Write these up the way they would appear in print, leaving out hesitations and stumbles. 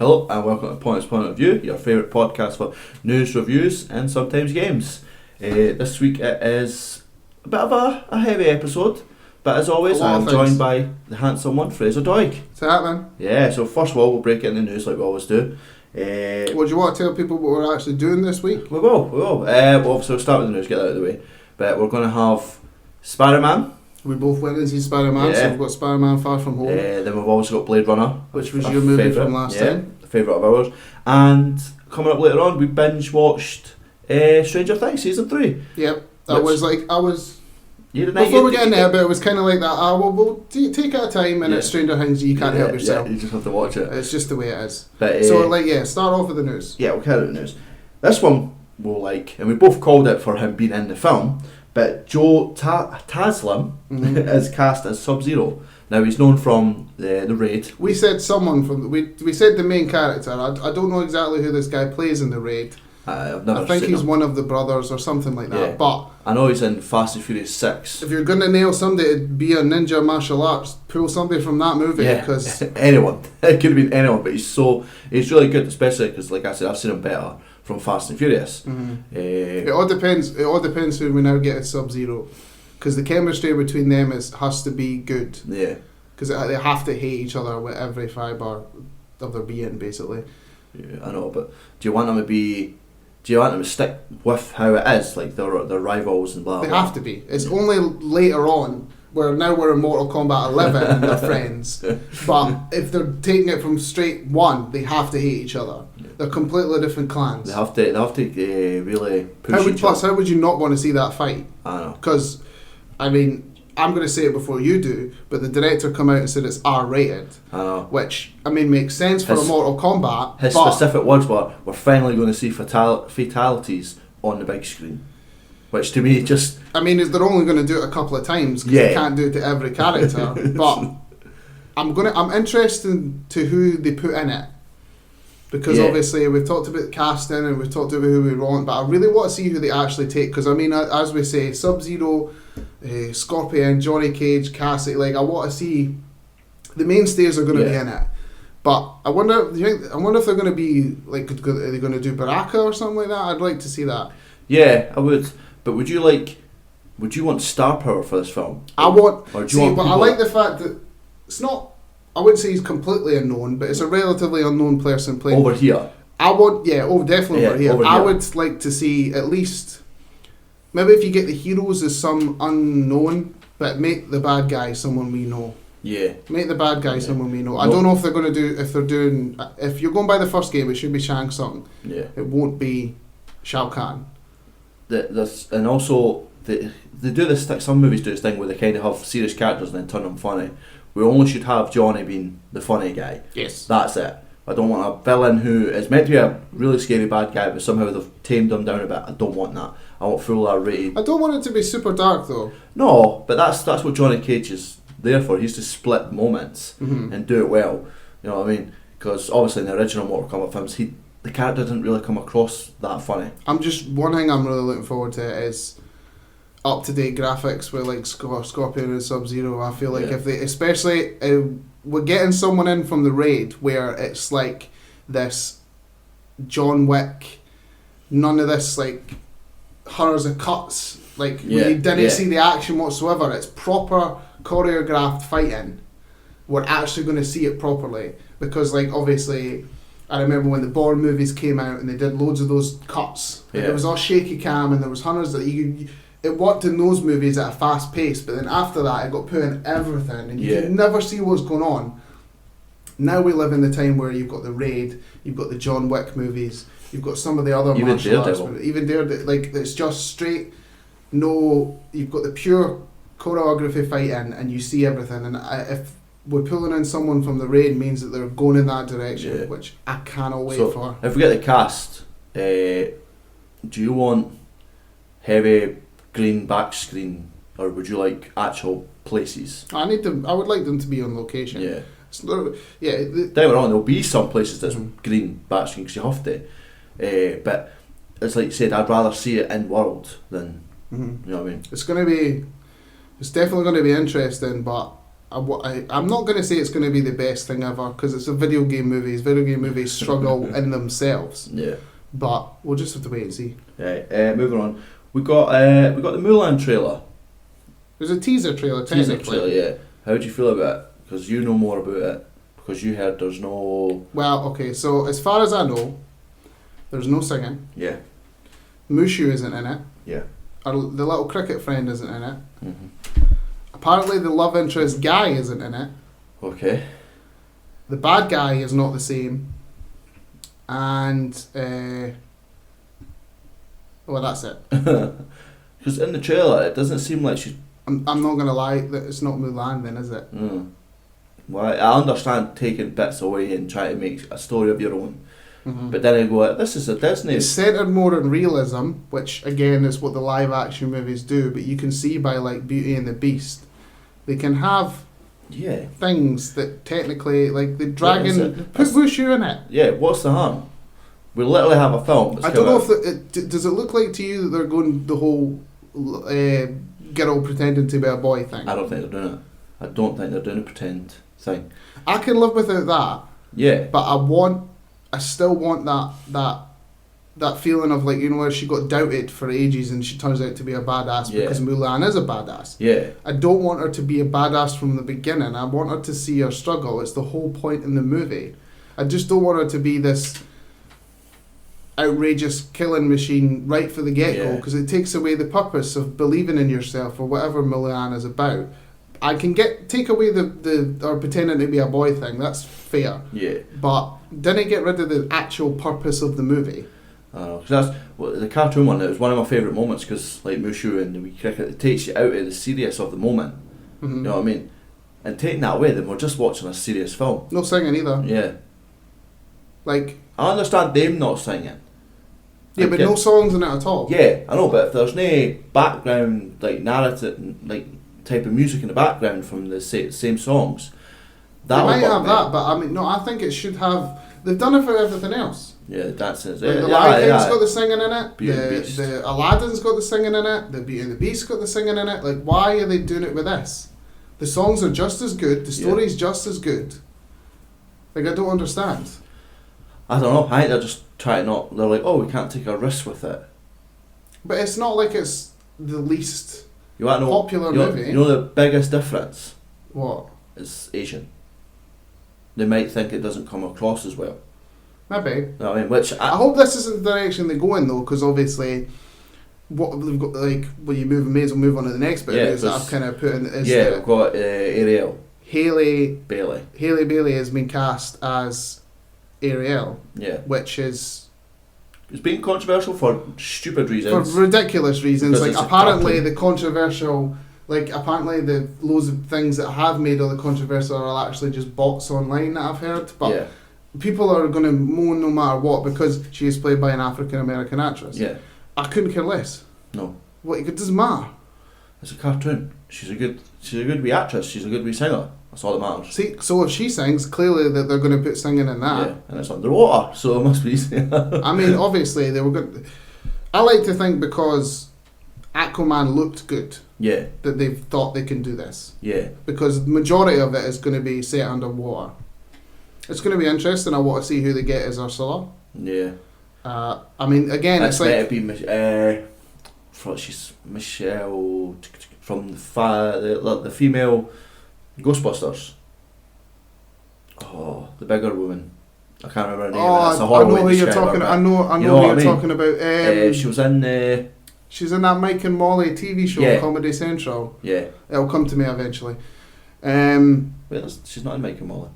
Hello and welcome to Point's Point of View, your favourite podcast for news, reviews and sometimes games. This week it is a bit of a heavy episode, but as always I'm joined by the handsome one, Fraser Doig. What's happening? Yeah, so first of all we'll break it in the news like we always do. What do you want to tell people what we're actually doing this week? We will. Obviously we'll start with the news, get that out of the way. But we're going to have Spiderman. We both went and see Spider-Man, so we've got Spider-Man Far From Home. Then we've also got Blade Runner, which was your movie from last time. Favourite of ours. And coming up later on, we binge watched Stranger Things Season 3. Yep, before we get in there, but it was kind of like that, we'll take it at a time, and it's Stranger Things, you can't help yourself. Yeah, you just have to watch it. It's just the way it is. But, start off with the news. Yeah, we'll carry on the news. This one we'll like, and we both called it for him being in the film, but Joe Taslim is cast as Sub-Zero. Now he's known from the Raid. We said someone from we said the main character. I don't know exactly who this guy plays in the Raid. I've never I think seen he's him. one of the brothers or something like that. Yeah. But I know he's in Fast and Furious 6. If you're going to nail somebody to be a ninja martial arts, pull somebody from that movie. Yeah, because anyone. It could have been anyone, but he's really good, especially because, like I said, I've seen him better from Fast and Furious. It all depends who we now get as Sub-Zero, because the chemistry between them has to be good. Yeah. Because they have to hate each other with every fibre of their being, basically. Yeah, I know, but do you want them to stick with how it is, like their rivals and blah blah? They have to be. It's only later on where now we're in Mortal Kombat 11 and they're friends. But if they're taking it from straight one, they have to hate each other. Yeah. They're completely different clans. They have to really push each other. How would you not want to see that fight? I know. Because, I mean, I'm going to say it before you do, but the director come out and said it's R-rated. I know. Which, I mean, makes sense for a Mortal Kombat. His specific words were, we're finally going to see fatalities on the big screen. Which to me just... I mean, they're only going to do it a couple of times because they can't do it to every character. But I'm interested to who they put in it. Because obviously we've talked about casting and we've talked about who we want, but I really want to see who they actually take. Because I mean, as we say, Sub-Zero, Scorpion, Johnny Cage, Cassie, like I want to see the mainstays are going to be in it. But I wonder if they're going to be like, are they going to do Baraka or something like that? I'd like to see that. Yeah, I would. But would you want star power for this film? I want. Or I like the fact that it's not. I wouldn't say he's completely unknown, but it's a relatively unknown person playing. Over here. Definitely over here. Over I here. would like to see at least, maybe if you get the heroes as some unknown, but make the bad guy someone we know. Yeah. Make the bad guy someone we know. I don't know if they're going to do, if you're going by the first game, it should be Shang Tsung. Yeah. It won't be Shao Kahn. And also, they do this, some movies do this thing where they kind of have serious characters and then turn them funny. We only should have Johnny being the funny guy. Yes. That's it. I don't want a villain who is meant to be a really scary bad guy, but somehow they've tamed him down a bit. I don't want that. I want full R-rated. I don't want it to be super dark though. No, but that's what Johnny Cage is there for. He's to split moments and do it well. You know what I mean? Because obviously in the original Mortal Kombat films, the character didn't really come across that funny. One thing I'm really looking forward to is up-to-date graphics with like Scorpion and Sub-Zero. I feel like if they, especially we're getting someone in from the Raid where it's like this John Wick, none of this like hundreds of cuts, like we didn't see the action whatsoever. It's proper choreographed fighting. We're actually going to see it properly because like obviously I remember when the Bourne movies came out and they did loads of those cuts. Like, it was all shaky cam and there was hundreds that it worked in those movies at a fast pace, but then after that it got put in everything and you can never see what's going on. Now we live in the time where you've got the Raid, you've got the John Wick movies, you've got some of the other martial arts movies. Even Daredevil, like it's just straight, you've got the pure choreography fighting and you see everything. And if we're pulling in someone from the Raid means that they're going in that direction, which I cannot wait for. If we get the cast, do you want heavy green back screen or would you like actual places? I would like them to be on location. Yeah. Don't get me wrong, there'll be some places that's green back screen because you have to. But it's like you said, I'd rather see it in world than you know what I mean. It's definitely going to be interesting, but I'm not going to say it's going to be the best thing ever because it's a video game movie. Video game movies struggle in themselves. Yeah. But we'll just have to wait and see. Right, moving on. We got the Mulan trailer. There's a teaser trailer, technically. Teaser trailer, yeah. How do you feel about it? Because you know more about it. Because you heard there's no... Well, okay, so as far as I know, there's no singing. Yeah. Mushu isn't in it. Yeah. The little cricket friend isn't in it. Mm-hmm. Apparently the love interest guy isn't in it. Okay. The bad guy is not the same. And, well, that's it. Because in the trailer, it doesn't seem like she's... I'm not going to lie, that it's not Mulan then, is it? Well, I understand taking bits away and trying to make a story of your own. Mm-hmm. But then I go, this is a Disney. It's centred more on realism, which again is what the live action movies do, but you can see by like Beauty and the Beast, they can have things that technically, like the dragon, put Mushu in it. Yeah, what's the harm? We literally have a film. I don't know if does it look like to you that they're going the whole girl pretending to be a boy thing? I don't think they're doing it. I don't think they're doing a pretend thing. I can live without that. Yeah. But I still want that feeling of like, you know, where she got doubted for ages and she turns out to be a badass because Mulan is a badass. Yeah. I don't want her to be a badass from the beginning. I want her to see her struggle. It's the whole point in the movie. I just don't want her to be this outrageous killing machine right for the get-go because it takes away the purpose of believing in yourself or whatever Mulan is about. I can take away the or pretending to be a boy thing. That's fair. Yeah. But didn't get rid of the actual purpose of the movie. Because that's the cartoon one. It was one of my favourite moments because like Mushu and the wee cricket, it takes you out of the serious of the moment. Mm-hmm. You know what I mean? And taking that away, then we're just watching a serious film. No singing either. Yeah. Like I understand them not singing. Yeah, but no songs in it at all. Yeah, I know, but if there's no background like narrative like type of music in the background from the same songs, that might have that, but I mean, no, I think it should have. They've done it for everything else. Yeah, the dancing. The Lion King's got the singing in it. Beast. The Aladdin's got the singing in it. The Beauty and the Beast's got the singing in it. Like, why are they doing it with this? The songs are just as good. The story's just as good. Like, I don't understand. I don't know. I think they're just trying not. They're like, oh, we can't take a risk with it. But it's not like it's the least popular movie. You know the biggest difference? What? It's Asian. They might think it doesn't come across as well. Maybe. You know what I mean? Which I hope this isn't the direction they go in though, because obviously, what they've got like when you may as well move on to the next bit. Is that I've kind of put in. We've got Ariel. Haley Bailey. Haley Bailey has been cast as Ariel. Yeah. Which is. It's been controversial for stupid reasons. For ridiculous reasons. Because like apparently the controversial. Like, apparently the loads of things that have made all the controversial are actually just bots online that I've heard. But people are going to moan no matter what because she is played by an African-American actress. Yeah. I couldn't care less. No. What, it doesn't matter. It's a cartoon. She's a good wee actress. She's a good wee singer. That's all that matters. See, so if she sings, clearly that they're going to put singing in that. Yeah, and it's underwater, so it must be easy. I mean, obviously, they were good. I like to think because Aquaman looked good. Yeah. That they've thought they can do this. Yeah. Because the majority of it is going to be set underwater. It's going to be interesting. I want to see who they get as Ursula. Yeah. I mean, again, it's like... she's Michelle from the female Ghostbusters. Oh, the bigger woman. I can't remember her name. That's a horrible I know who you're talking. I know who you're talking about. She was in. She's in that Mike and Molly TV show, Comedy Central. Yeah. It'll come to me eventually. Wait, she's not in Mike and Molly.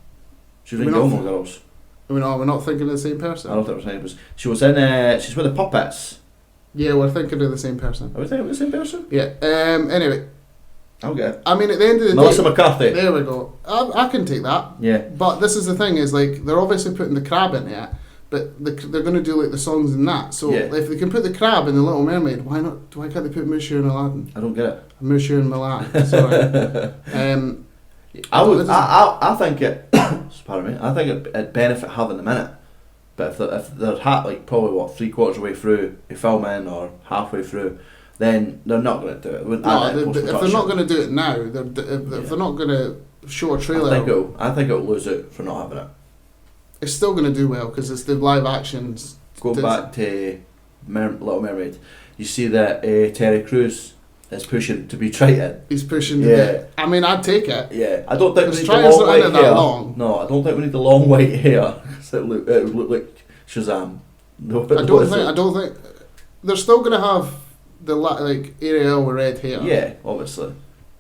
She was in Gilmore Girls. We're not thinking of the same person. I don't think we're thinking of the same person. She was in. She's with the puppets. Yeah, we're thinking of the same person. Are we thinking of the same person? Yeah. Anyway. Okay. I mean, at the end of the Melissa day... McCarthy. There we go. I can take that. Yeah. But this is the thing, is like, they're obviously putting the crab in it, but they're going to do like the songs in that. So if they can put the crab in The Little Mermaid, why can't they put Mushu in Aladdin? I don't get it. Mushu in Milan. Sorry. I think it. Pardon me. I think it'd benefit having them in it. But if they're like probably 3/4 way through a filming or halfway through, then they're not going to do it. If they're not going to do it now, if they're not going to show a trailer. I think it'll lose out for not having it. It's still going to do well because it's the live actions. Go back to Little Mermaid. You see that Terry Crews is pushing to be Triton. He's pushing to be. I mean, I'd take it. Yeah, I don't think we need the Triton's long not white in it that hair. long. No, I don't think we need the long white hair. It would look like Shazam. I don't think they're still going to have the like Ariel with red hair. Yeah, obviously.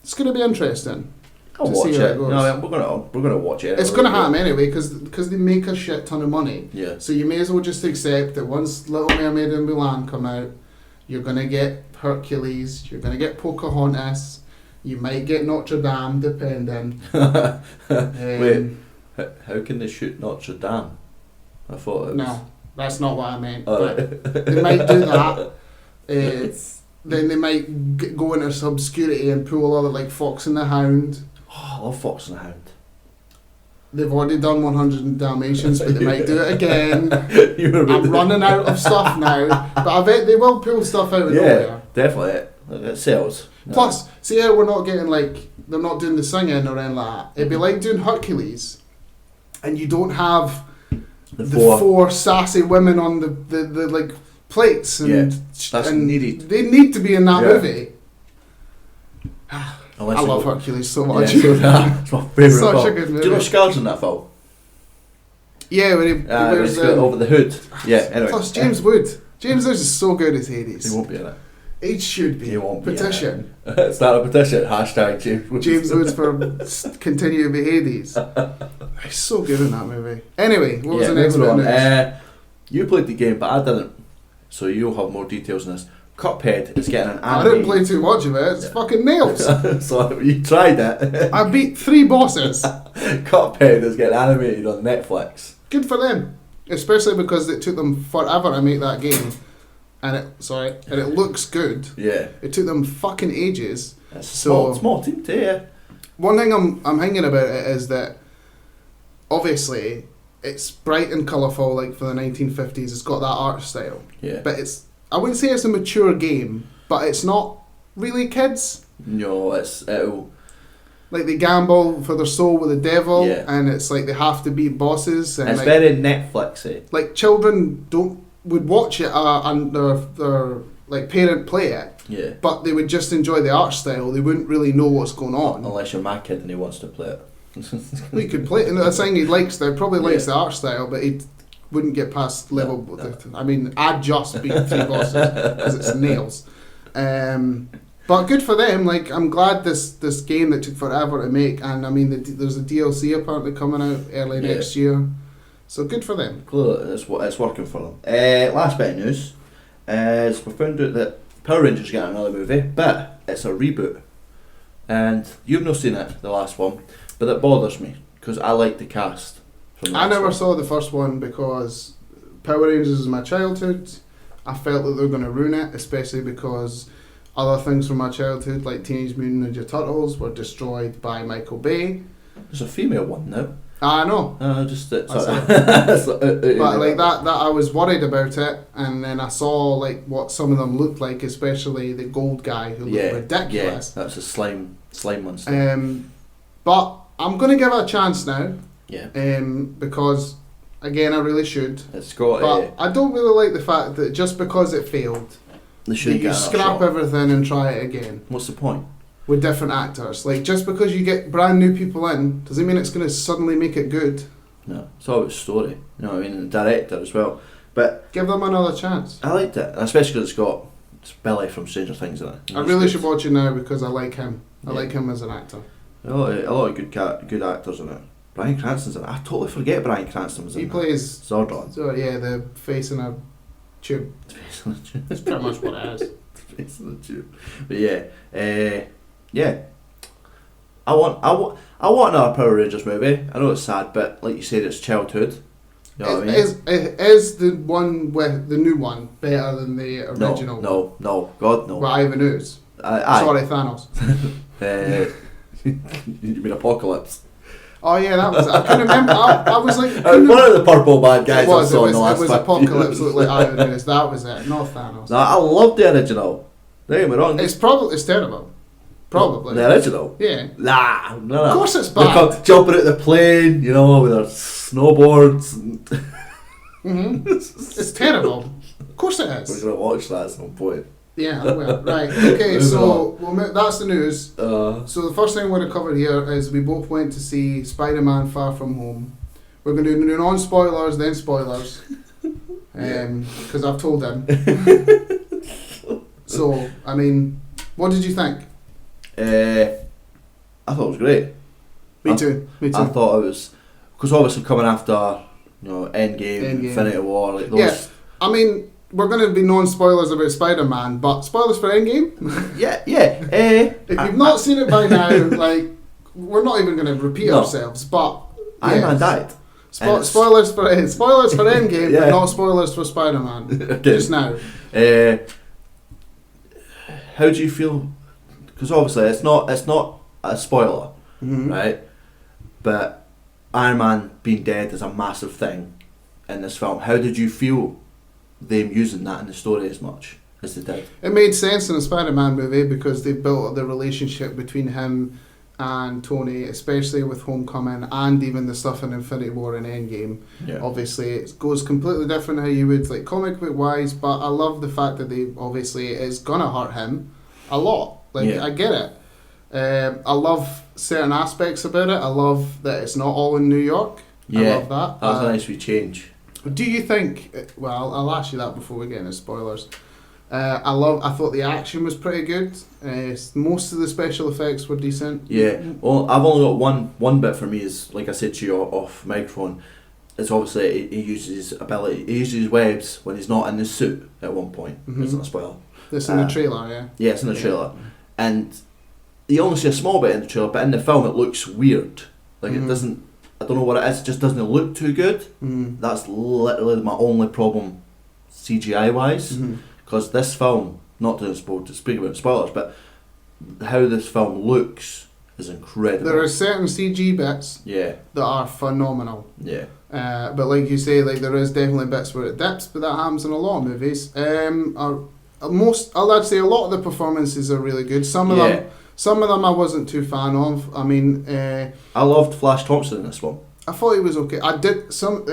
It's going to be interesting. I'll watch it. No, we're gonna watch it. It's gonna happen anyway because they make a shit ton of money. Yeah. So you may as well just accept that once Little Mermaid and Mulan come out, you're gonna get Hercules, you're gonna get Pocahontas, you might get Notre Dame, depending. Wait, how can they shoot Notre Dame? I thought it was... No, that's not what I meant. But they might do that. Then they might go into some obscurity and pull all the like Fox and the Hound. Oh, I love Fox and the Hound. They've already done 100 Dalmatians, but they might do it again. I'm running out of stuff now, but I bet they will pull stuff out of nowhere. Definitely. It sells. Plus, see how we're not getting like, they're not doing the singing or anything like that. It'd be like doing Hercules, and you don't have the four sassy women on the like plates. And, that's needed. They need to be in that movie. I love Hercules so much. Yeah, it's my favourite film. Such a good movie. Do you know Scar's in that film? Yeah, when he wears over the hood. Yeah, anyway. Plus James Wood. James Wood is so good as Hades. He won't be in it. He should be. He won't be. Petition. Start a petition. #James Woods. James Woods for continue to be Hades. He's so good in that movie. Anyway, what was the next one? You played the game, but I didn't. So you'll have more details on this. Cuphead is getting an anime. I didn't play too much of it. It's fucking nails. So you tried it. I beat 3 bosses. Cuphead is getting animated on Netflix. Good for them, especially because it took them forever to make that game, and it looks good. Yeah. It took them fucking ages. It's small team too. Yeah. One thing I'm thinking about it is that obviously it's bright and colourful, like for the 1950s. It's got that art style. Yeah. But I wouldn't say it's a mature game, but it's not really kids. No, it'll... Like they gamble for their soul with the devil, and it's like they have to beat bosses. And it's like, very Netflixy. Like children would watch it and their like parent play it. Yeah. But they would just enjoy the art style. They wouldn't really know what's going on. Unless you're my kid and he wants to play it. He could play it. And that's saying he likes the art style, but he wouldn't get past level. No. I mean, I just beat 3 bosses because it's nails. But good for them. Like, I'm glad this game that took forever to make, and I mean, there's a DLC apparently coming out early next year. So good for them. Cool, it's working for them. Last bit of news is we found out that Power Rangers getting another movie, but it's a reboot. And you've not seen it, the last one, but it bothers me because I like the cast. I never saw the first one because Power Rangers is my childhood. I felt that they were going to ruin it, especially because other things from my childhood, like Teenage Mutant Ninja Turtles, were destroyed by Michael Bay. There's a female one now. I know. But like that I was worried about it, and then I saw like what some of them looked like, especially the gold guy who looked ridiculous. Yeah, that's a slime monster. But I'm going to give it a chance now. Yeah. Because again, I really should. It's got. But I don't really like the fact that just because it failed, you scrap everything and try it again. What's the point? With different actors. Like, just because you get brand new people in, doesn't mean it's going to suddenly make it good. No, it's all about story. You know what I mean? And the director as well. But give them another chance. I liked it, and especially because it's Billy from Stranger Things in it. I really should watch it now because I like him. I like him as an actor. A lot of good actors in it. Bryan Cranston's in it. I totally forget Bryan Cranston was in it. He plays Zordon. So yeah, the face in a tube. That's pretty much what it is. Face in a tube. But yeah, I want another Power Rangers movie. I know it's sad, but like you said, it's childhood. You know what I mean? Is the one with the new one better than the original? No, God no. With Ivan Ooze. Sorry, Thanos. You mean Apocalypse? Oh yeah, that was. I couldn't remember. I was like, one of the purple bad guys. It was Apocalypse looked like Ivan Ooze. That was it, not Thanos. No, I love the original. Don't get me wrong. It's terrible. Probably. The original? Yeah. Nah, no. Of course it's bad. Jumping out the plane, with their snowboards. It's terrible. Of course it is. We're going to watch that at some point. Yeah, well, right. Okay, so that's the news. So the first thing we're going to cover here is we both went to see Spider-Man Far From Home. We're going to do non-spoilers, then spoilers. Because I've told him. So, I mean, what did you think? I thought it was great. Me too. I thought it was... Because obviously coming after, Endgame, Infinity War, like those... Yeah, I mean... We're going to be non-spoilers about Spider-Man, but spoilers for Endgame? Yeah. If you've not seen it by now, we're not even going to repeat ourselves, but... Iron Man died. Spoilers for Endgame, but not spoilers for Spider-Man. Okay. Just now. How do you feel? Because obviously it's not a spoiler, right? But Iron Man being dead is a massive thing in this film. How did you feel them using that in the story as much as they did? It made sense in a Spider-Man movie because they built up the relationship between him and Tony, especially with Homecoming and even the stuff in Infinity War and Endgame. Yeah. Obviously it goes completely different how you would comic book wise, but I love the fact that it's gonna hurt him a lot. I get it. I love certain aspects about it. I love that it's not all in New York. I love that. That was a nice wee change. Do you think? Well, I'll ask you that before we get into spoilers. I thought the action was pretty good. Most of the special effects were decent. Yeah. Well, I've only got one bit for me. Is like I said to you off microphone. It's obviously he uses his webs when he's not in the suit at one point. It's not a spoiler. This in the trailer, yeah. Yeah, it's in the trailer, and you only see a small bit in the trailer, but in the film it looks weird. It doesn't. I don't know what it is. It just doesn't look too good. That's literally my only problem, CGI wise. Because this film, not to speak about spoilers, but how this film looks is incredible. There are certain CG bits that are phenomenal. Yeah. But like you say, there is definitely bits where it dips, but that happens in a lot of movies. I'd say a lot of the performances are really good. Some of them I wasn't too fan of. I mean, I loved Flash Thompson in this one. I thought he was okay. I did some.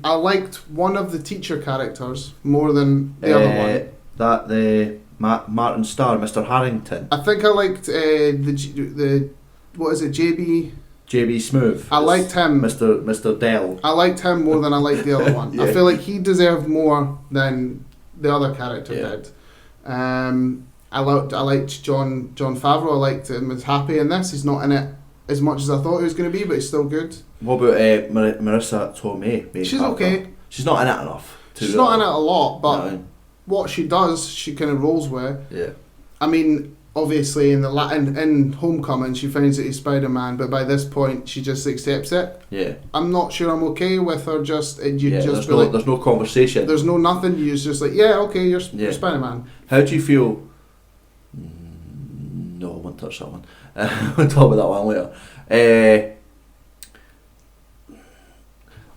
I liked one of the teacher characters more than the other one. The Martin Starr, Mr. Harrington. I think I liked the what is it, JB Smooth. I liked him. Mr. Dell. I liked him more than I liked the other one. I feel like he deserved more than the other character did. I liked John Favreau. I liked him as Happy in this. He's not in it as much as I thought he was going to be, but he's still good. What about Marissa Tomei? She's okay. She's not in it enough. She's not in it a lot, but what she does, she kind of rolls with. Yeah. I mean, obviously in Homecoming, she finds that he's Spider-Man, but by this point, she just accepts it. Yeah. I'm not sure I'm okay with her just. There's no conversation. There's no nothing. You're just like, okay, you're Spider-Man. How do you feel? No, I won't touch that one. We'll talk about that one later.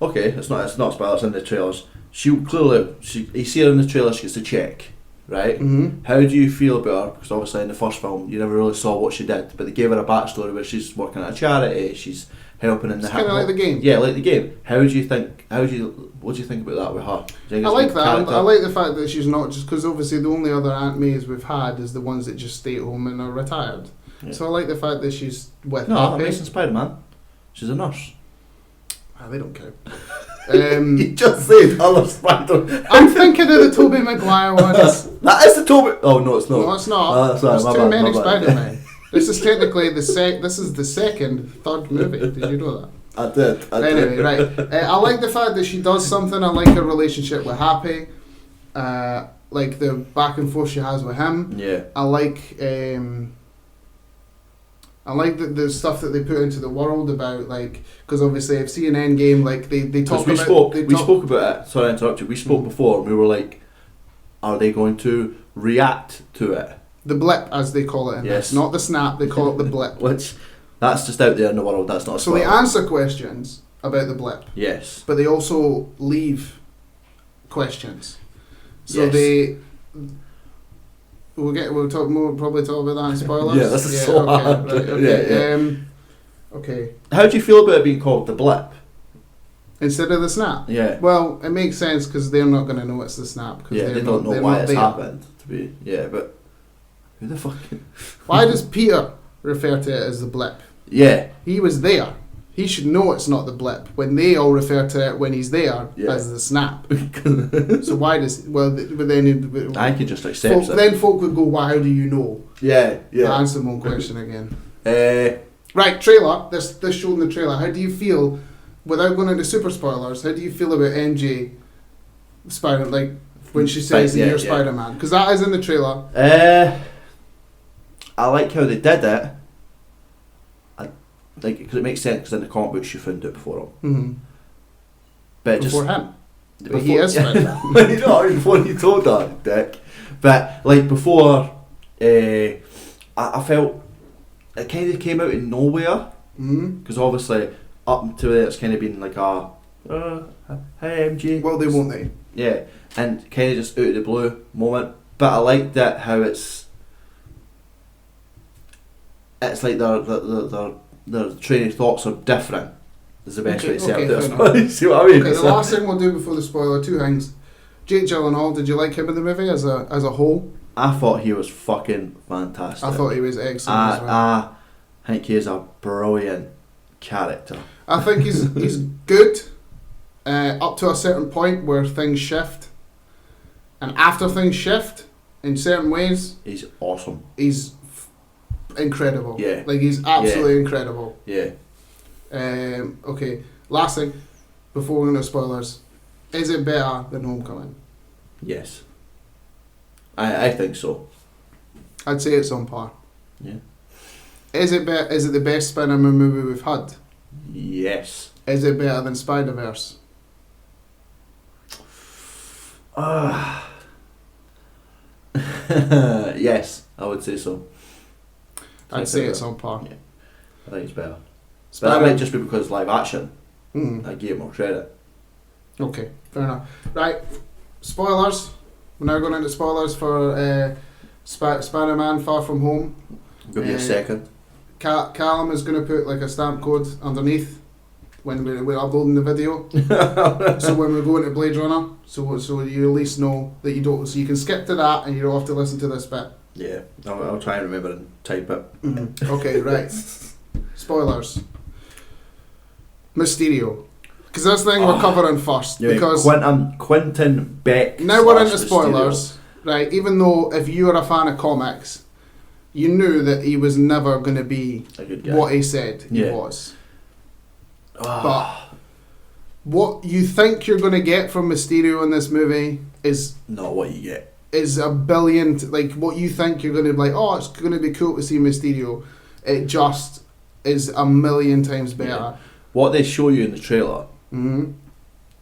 Okay, it's not a spoiler. It's in the trailers. You see her in the trailer. She gets a check, right? How do you feel about her? Because obviously in the first film you never really saw what she did, but they gave her a backstory where she's working at a charity. She's helping in the. It's kind of like the game. Yeah, like the game. What do you think about that with her? I like that. I like the fact that she's not just because obviously the only other Aunt Mays we've had is the ones that just stay at home and are retired. Yeah. So I like the fact that she's with Happy. Amazing Spider-Man. She's a nurse. They don't count. You just said other Spider. I'm thinking of the Tobey Maguire ones. That is the Tobey. Oh no, it's not. No, it's not. There's too many Spider-Man. This is technically the third movie. Did you know that? I did. Anyway, right. I like the fact that she does something. I like her relationship with Happy. Like the back and forth she has with him. Yeah. I like the stuff that they put into the world about, because obviously I've seen Endgame, they talk about... We spoke about it, sorry I interrupted, we spoke before and we were like, are they going to react to it? The blip, as they call it in this, not the snap, they call it the blip. Which, that's just out there in the world, that's not a spoiler. So they answer questions about the blip. Yes. But they also leave questions. So We'll talk more. Probably talk about that in spoilers. Yeah, this is so hard. Right, okay. Yeah. Okay. How do you feel about it being called the blip? Instead of the snap? Yeah. Well, it makes sense because they're not going to know it's the snap. Yeah, they don't know why it's happened. But who the fuck? Why does Peter refer to it as the blip? Yeah. He was there. He should know it's not the blip when they all refer to it when he's there as the snap. So why does... Well, but then... I could just accept it. Then folk would go, why do you know? Yeah. Answer my own question again. Right, trailer. This showed in the trailer. How do you feel, without going into super spoilers, how do you feel about MJ Spider, like, when she says you're Spider-Man? Because that is in the trailer. I like how they did it. Because it makes sense, because in the comic books you found it before him. Mm-hmm. But before him. But he is Spider-Man. Before you told that, Dick. But, like, before, I felt it kind of came out of nowhere. Because obviously, up to it, it's kind of been like a, hey MJ. Well, they won't they? Yeah, and kind of just out of the blue moment. But I liked that how it's like their train of thoughts are different. Is the best way to say it. See what I mean? Okay, the last thing we'll do before the spoiler, two things. Jake Gyllenhaal, did you like him in the movie as a whole? I thought he was fucking fantastic. I thought he was excellent as well. I think he is a brilliant character. I think he's good up to a certain point where things shift, and after things shift in certain ways, he's awesome. He's incredible. Yeah, like he's absolutely incredible. Yeah. Okay. Last thing before we go into spoilers, is it better than Homecoming? Yes. I think so. I'd say it's on par. Yeah. Is it the best Spider-Man movie we've had? Yes. Is it better than Spider-Verse? Yes, I would say so. I'd say it's on par. Yeah. I think it's better. But that might just be because live action. I give more credit. Okay, fair enough. Right, spoilers. We're now going into spoilers for Spider-Man Far From Home. Give me a second. Callum is going to put like a stamp code underneath when we're uploading the video. So when we're going to Blade Runner, so you at least know that you don't. So you can skip to that and you don't have to listen to this bit. Yeah, I'll try and remember and type it. Mm-hmm. Okay, right. Spoilers. Mysterio. Because that's the thing we're covering first. Yeah, because Quentin Beck. Now we're into spoilers. Mysterio. Right, even though if you're a fan of comics, you knew that he was never going to be what he said he was. But what you think you're going to get from Mysterio in this movie is not what you get. Is a billion, like what you think you're going to be like, oh, it's going to be cool to see Mysterio. It just is a million times better. Yeah. What they show you in the trailer,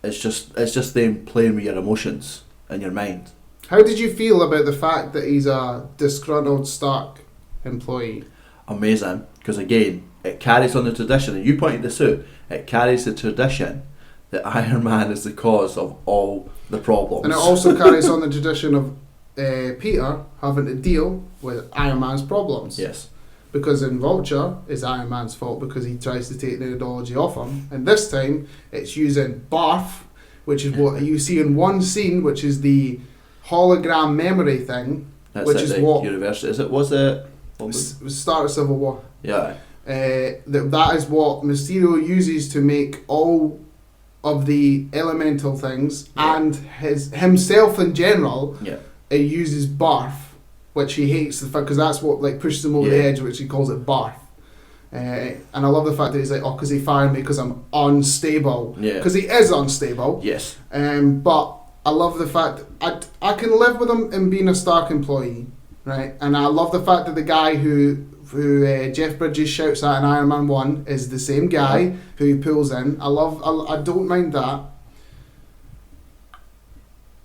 it's just them playing with your emotions and your mind. How did you feel about the fact that he's a disgruntled Stark employee? Amazing, because again, it carries on the tradition, and you pointed this out, it carries the tradition that Iron Man is the cause of all the problems. And it also carries on the tradition of Peter having to deal with Iron Man's problems. Yes. Because in Vulture, it's Iron Man's fault because he tries to take the ideology off him. And this time, it's using barf, which is what you see in one scene, which is the hologram memory thing. That's which is what university is it? Was it? Start of Civil War. Yeah. That is what Mysterio uses to make all of the elemental things and himself in general. Yeah. He uses barf, which he hates the fact because that's what like pushes him over the edge, which he calls it barf. And I love the fact that he's like, oh, because he fired me because I'm unstable. Yeah. Because he is unstable. Yes. But I love the fact I can live with him in being a Stark employee, right? And I love the fact that the guy who Jeff Bridges shouts at in Iron Man 1 is the same guy who he pulls in. I don't mind that.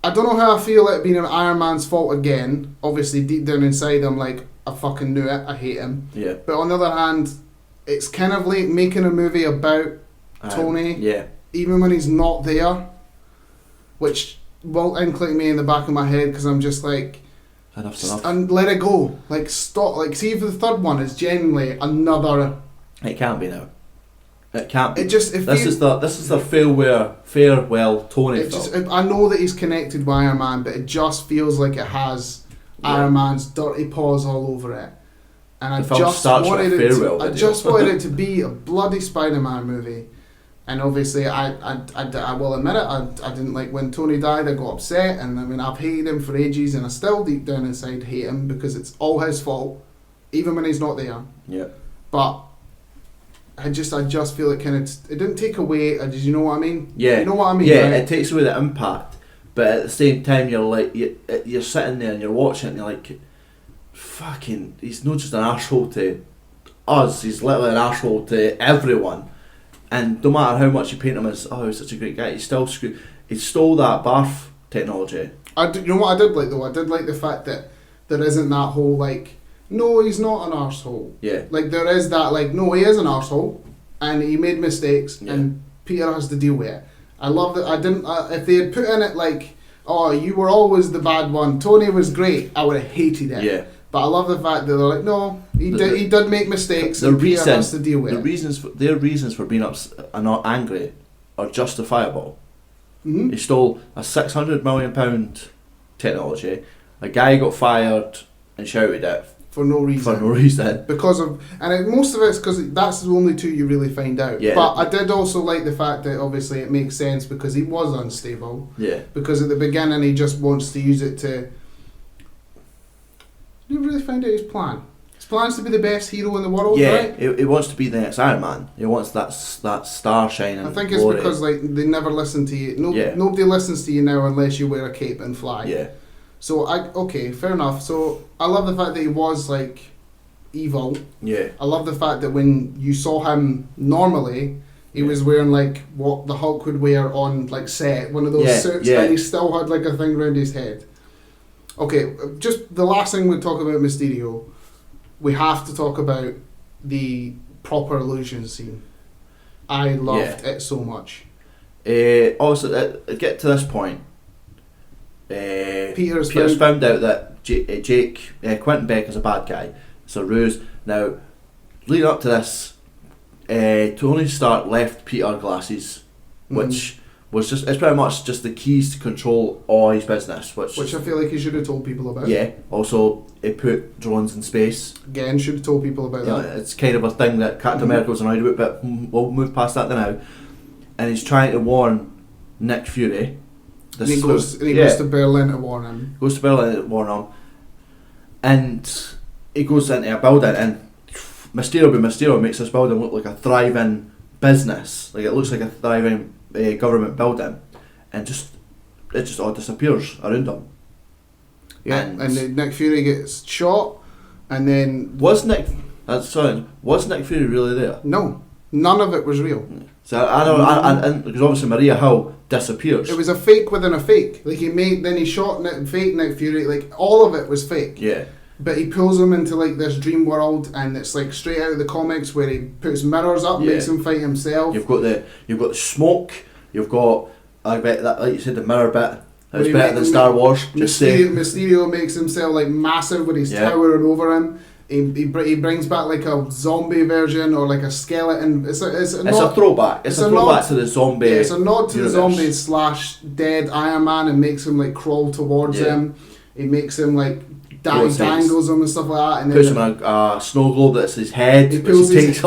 I don't know how I feel it being Iron Man's fault again. Obviously, deep down inside, I'm like, I fucking knew it. I hate him. Yeah. But on the other hand, it's kind of like making a movie about Tony. Yeah. Even when he's not there, which won't include me in the back of my head because I'm just like, Enough's enough. And let it go. Like, stop. Like, see if the third one is genuinely another... It can't be now. It can't be. It just... This is the farewell Tony film. I know that he's connected with Iron Man, but it just feels like it has Iron Man's dirty paws all over it. And I just wanted it to be a bloody Spider-Man movie. And obviously, I will admit it, I didn't like when Tony died, I got upset, and I mean, I've hated him for ages, and I still deep down inside hate him, because it's all his fault, even when he's not there. Yeah. But, I just feel it kind of, it didn't take away, you know what I mean? Yeah. You know what I mean? Yeah, right? it takes away the impact, but at the same time, you're like, you're sitting there and you're watching it, and you're like, fucking, he's not just an arsehole to us, he's literally an arsehole to everyone. And no matter how much you paint him as, oh, he's such a great guy, he stole that barf technology. You know what I did like though? I did like the fact that there isn't that whole like, no, he's not an arsehole. Yeah. Like there is that like, no, he is an arsehole, and he made mistakes, and Peter has to deal with it. I love that. I didn't. If they had put in it like, oh, you were always the bad one, Tony was great, I would have hated it. Yeah. But I love the fact that they're like, no, he did make mistakes, and Peter has to deal with it. Their reasons for being and not angry are justifiable. Mm-hmm. He stole a £600 million technology. A guy got fired and shouted it for no reason. Because of, most of it's because that's the only two you really find out. Yeah. But I did also like the fact that obviously it makes sense because he was unstable. Yeah. Because at the beginning he just wants to use it to. You really find out his plan. His plan's to be the best hero in the world, right? Yeah, he wants to be the next Iron Man. He wants that star shining. I think it's glory. Because like they never listen to you. Nobody listens to you now unless you wear a cape and fly. Yeah. So okay, fair enough. So I love the fact that he was like evil. Yeah. I love the fact that when you saw him normally, he was wearing like what the Hulk would wear on like set, one of those suits, and he still had like a thing around his head. Okay, just the last thing we talk about Mysterio, we have to talk about the proper illusion scene. I loved it so much. Also, get to this point. Peter's found out that Quentin Beck is a bad guy. It's a ruse. Now, leading up to this, Tony Stark left Peter glasses, which was it's pretty much just the keys to control all his business. Which I feel like he should have told people about. Yeah. Also, he put drones in space. Again, should have told people about that. It's kind of a thing that Captain America was annoyed about, but we'll move past that now. And he's trying to warn Nick Fury. He goes to Berlin to warn him. And he goes into a building, and Mysterio makes this building look like a thriving business. Like it looks like a thriving government building, and it just all disappears around him. Yeah, and then Nick Fury gets shot, and then was Nick Fury really there? No, none of it was real. So I know, because obviously Maria Hill disappears. It was a fake within a fake. Like he shot fake Nick Fury. Like all of it was fake. Yeah. But he pulls him into like this dream world, and it's like straight out of the comics where he puts mirrors up, makes him fight himself. You've got the smoke. You've got, I bet that, like you said, the mirror bit. It's better than Star Wars. Mysterio makes himself like massive when he's towering over him. He brings back like a zombie version or like a skeleton. It's a throwback. It's a throwback to the zombie. Yeah, it's a nod to the zombie / dead Iron Man, and makes him like crawl towards him. He makes him like dangles him and stuff like that, and puts him in a snow globe that's his head. He pulls his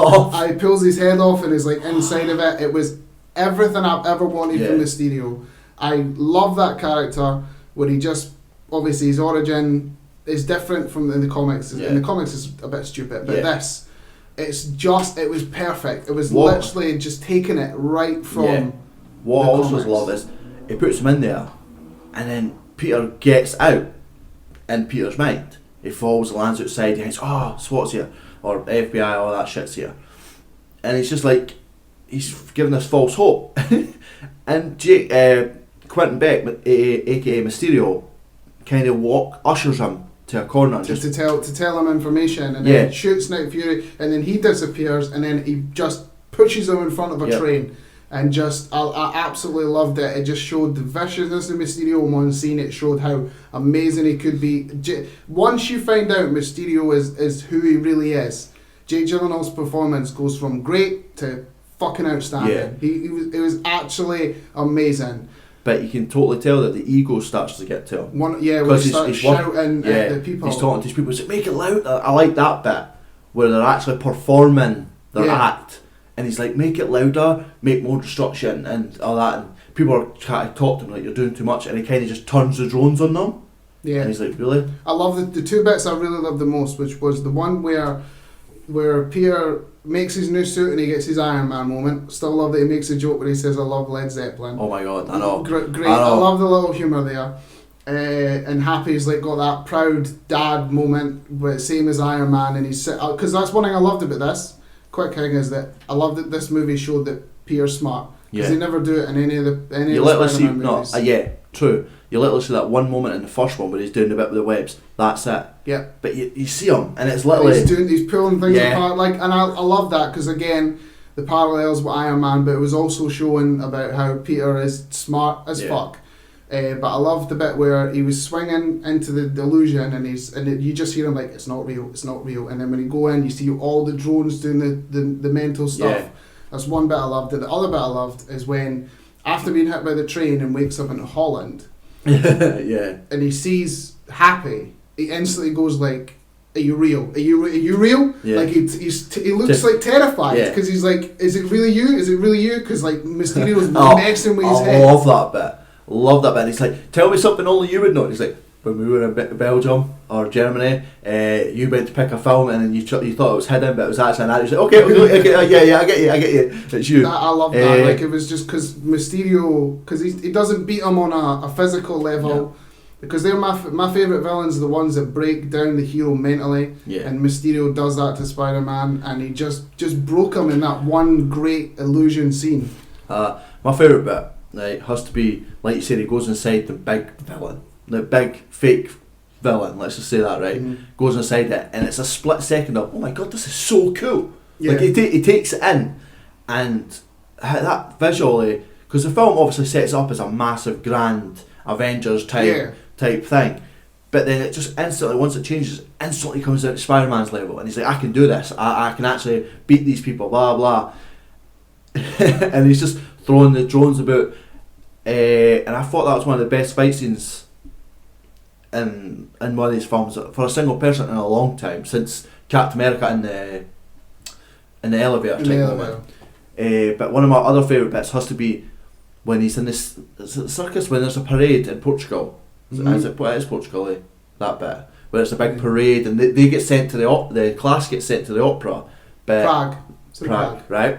head off and is like inside of it. It was everything I've ever wanted from Mysterio. I love that character where he just obviously his origin is different from in the comics. In the comics is a bit stupid, but this it was perfect. It was literally just taking it right from. What I also love is he puts him in there, and then Peter gets out. In Peter's mind, he falls, lands outside, he thinks, SWAT's here, or FBI, all that shit's here, and he's just like, he's giving us false hope. And Quentin Beck, aka Mysterio, kind of ushers him to a corner to tell him information, and then shoots Nick Fury, and then he disappears, and then he just pushes him in front of a train. And just, I absolutely loved it. It just showed the viciousness of Mysterio in one scene. It showed how amazing he could be. Once you find out Mysterio is who he really is, Jake Gyllenhaal's performance goes from great to fucking outstanding. Yeah. It was actually amazing. But you can totally tell that the ego starts to get to him. When he starts shouting at the people. He's talking to his people. He's like, make it loud. I like that bit where they're actually performing their act. And he's like, make it louder, make more destruction and all that. And people are trying to talk to him like, you're doing too much. And he kind of just turns the drones on them. Yeah. And he's like, really? I love the two bits I really loved the most, which was the one where Peter makes his new suit and he gets his Iron Man moment. Still love that he makes a joke where he says, I love Led Zeppelin. Oh my god, I know. Great. I love the little humour there. And Happy's like got that proud dad moment, but same as Iron Man, and he's because that's one thing I loved about this. Quick thing is that I love that this movie showed that Peter's smart, because they never do it in any of the Spider-Man movies. Yeah, true. You literally see that one moment in the first one where he's doing the bit with the webs. That's it. Yeah. But you see him, and it's literally he's pulling things apart. Like, and I love that because again, the parallels with Iron Man, but it was also showing about how Peter is smart as fuck. But I love the bit where he was swinging into the illusion, and you just hear him like, it's not real, and then when you go in, you see all the drones doing the mental stuff. Yeah. That's one bit I loved. And the other bit I loved is when, after being hit by the train and wakes up in Holland, and he sees Happy, he instantly goes like, are you real? Are you real? Yeah. Like he looks like terrified because he's like, is it really you? Is it really you? Because like Mysterio's messing with his head. I love that bit. Love that bit. And he's like, tell me something only you would know. And he's like, when we were in Belgium or Germany, you went to pick a film and then you thought it was hidden, but it was actually an ad. He's like, okay, I get you. It's you. I love that. Like, it was just because Mysterio, because he doesn't beat him on a physical level, because they're my favourite villains are the ones that break down the hero mentally, and Mysterio does that to Spider-Man, and he just broke him in that one great illusion scene. My favourite bit, right, has to be, like you said, he goes inside the big villain, the big fake villain, let's just say that, right? Mm-hmm. Goes inside it, and it's a split second of, oh my god, this is so cool. Yeah. Like, he takes it in, and that visually, because the film obviously sets up as a massive, grand Avengers type thing, but then it just instantly, once it changes, instantly comes out to Spider-Man's level, and he's like, I can do this, I can actually beat these people, blah blah. And he's just throwing the drones about, and I thought that was one of the best fight scenes in one of these films for a single person in a long time, since Captain America in the elevator type moment. But one of my other favourite bits has to be when he's in this circus, when there's a parade in Portugal. Mm-hmm. What is Portugal? That bit where it's a big parade, and they get sent to the class gets sent to the opera. But Prague, right?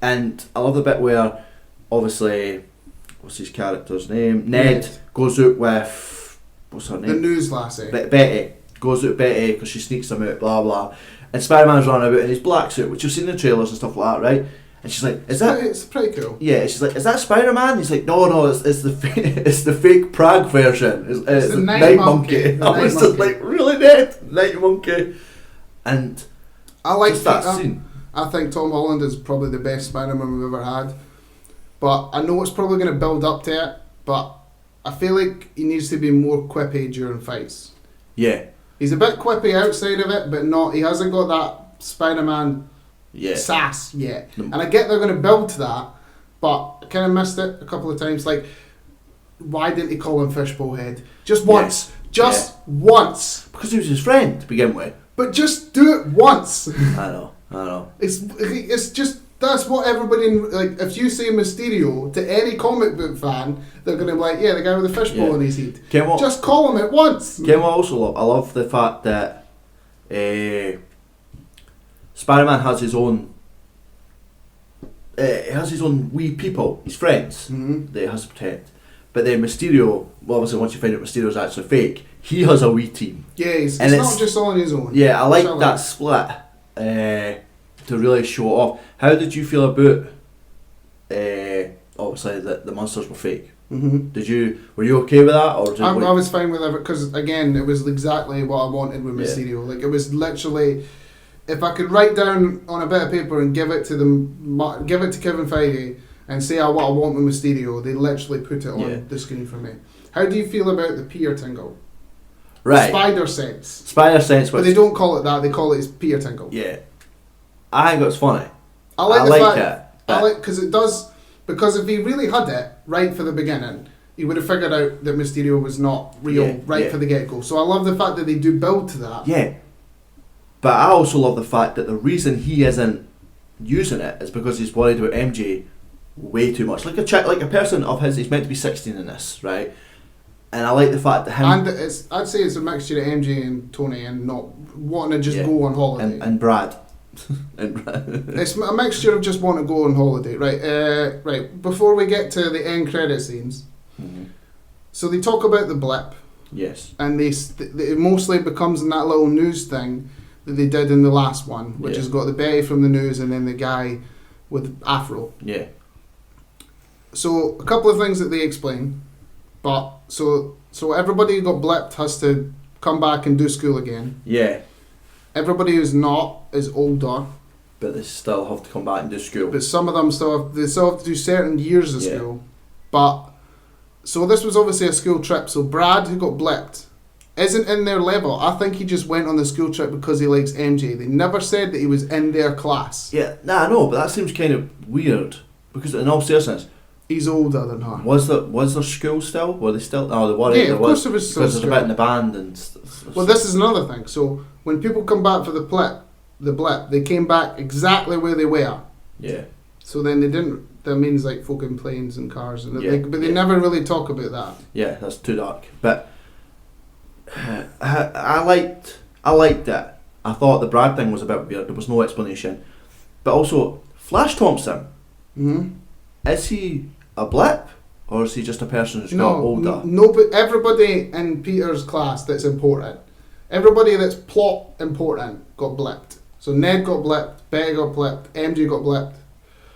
And I love the bit where, obviously, what's his character's name? Ned goes out with, what's her name? The news lassie. Betty. Goes out with Betty because she sneaks him out, blah blah. And Spider-Man's running about in his black suit, which you've seen in the trailers and stuff like that, right? And she's like, it's pretty cool. Yeah, she's like, is that Spider-Man? He's like, no, it's the fake Prague version. It's the Night Monkey. I was just like, really, Ned? Night Monkey. And I like that scene. I think Tom Holland is probably the best Spider-Man we've ever had. But I know it's probably going to build up to it, but I feel like he needs to be more quippy during fights. Yeah. He's a bit quippy outside of it, but he hasn't got that Spider-Man sass yet. And I get they're going to build to that, but I kind of missed it a couple of times. Like, why didn't he call him Fishbowl Head? Just once. Once. Because he was his friend to begin with. But just do it once. I know. It's just, that's what everybody, like, if you say Mysterio to any comic book fan, they're going to be like, yeah, the guy with the fishbowl in his head. Just call him it once. I love the fact that Spider-Man has his own wee people, his friends, that he has to protect. But then Mysterio, well, obviously once you find out Mysterio's actually fake, he has a wee team. Yeah, it's not just on his own. Yeah, I like that split to really show it off. How did you feel about obviously the monsters were fake? Mm-hmm. Were you okay with that, or I was fine with it because again it was exactly what I wanted with Mysterio. Like, it was literally, if I could write down on a bit of paper and give it to Kevin Feige and say what I want with Mysterio, they literally put it on the screen for me. How do you feel about the Peter tingle? Right. Spider sense. Spider sense. But they don't call it that, they call it his Peter tingle. Yeah. I think it's funny. I like it. Because it does, because if he really had it right for the beginning, he would have figured out that Mysterio was not real for the get-go. So I love the fact that they do build to that. Yeah. But I also love the fact that the reason he isn't using it is because he's worried about MJ way too much. Like a person of his, he's meant to be 16 in this, right? And I like the fact that him... And I'd say it's a mixture of MJ and Tony and not wanting to just go on holiday. And Brad. It's a mixture of just wanting to go on holiday. Right, right. Before we get to the end credit scenes, so they talk about the blip. Yes. And it mostly becomes in that little news thing that they did in the last one, which has got the Betty from the news and then the guy with Afro. Yeah. So a couple of things that they explain, but so everybody who got blipped has to come back and do school again. Yeah. Everybody who's not is older, but they still have to come back and do school. But some of them still have to do certain years of school. But so this was obviously a school trip. So Brad, who got blipped, isn't in their level. I think he just went on the school trip because he likes MJ. They never said that he was in their class. Yeah, I know, but that seems kind of weird because in all seriousness, he's older than her. Was there school still? Were they still? Oh, they were. Yeah, of course there was still because school. there's a bit in the band and. Well, this is another thing. So when people come back for the blip, they came back exactly where they were. Yeah. So then they didn't. That means like fucking planes and cars, and but they never really talk about that. Yeah, that's too dark. But I liked it. I thought the Brad thing was a bit weird. There was no explanation. But also, Flash Thompson. Is he a blip, or is he just a person who's got older? No, but everybody in Peter's class that's important, everybody that's plot important got blipped. So Ned got blipped, Betty got blipped, MJ got blipped.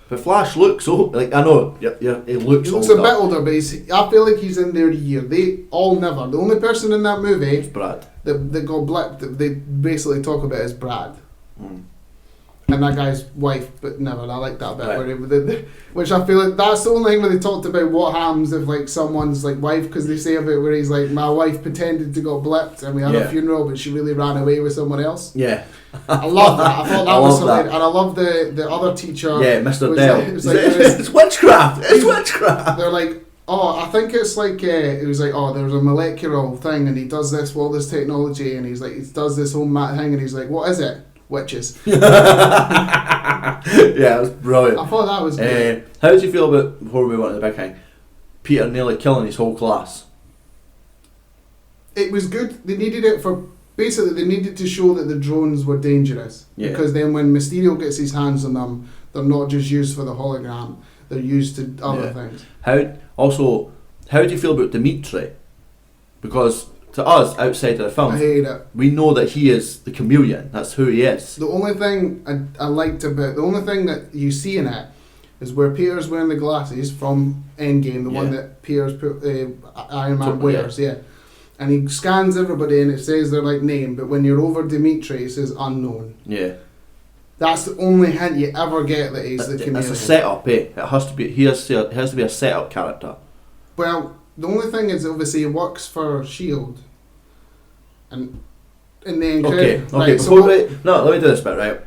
But Flash looks old. Like I know, he looks. He looks older. a bit older, but I feel like he's in their year. They all never. The only person in that movie is Brad that got blipped. That they basically talk about is Brad. And that guy's wife, but never. I like that bit, right. Which I feel like that's the only thing where they talked about what happens if like someone's like wife, because they say about where he's like, my wife pretended to got blipped and we had a funeral, but she really ran away with someone else. Yeah, I love that. I thought that was something, and I love the other teacher. Yeah, Mr. Dell. It's witchcraft. It's witchcraft. They're like, oh, I think it's like it was like, oh, there's a molecular thing, and he does this with all this technology, and he's like, he does this whole thing, and he's like, what is it? Witches. Yeah, it was brilliant. I thought that was good. How did you feel about, before we went to the big thing, Peter nearly killing his whole class? It was good. They needed it for, basically they needed to show that the drones were dangerous. Yeah. Because then when Mysterio gets his hands on them, they're not just used for the hologram, they're used to other things. How do you feel about Dimitri? Because to us, outside of the film, I hate it. We know that he is the chameleon. That's who he is. The only thing I liked about, the only thing that you see in it is where Peter's wearing the glasses from Endgame, the one that Peter's Iron Man wears, and he scans everybody and it says their like name, but when you're over Dimitri, it says unknown. Yeah. That's the only hint you ever get that he's the chameleon. It's a setup, It has to be. He has to be a setup character. Well, the only thing is, obviously, he works for S.H.I.E.L.D. And in the end, okay. Let me do this bit, right?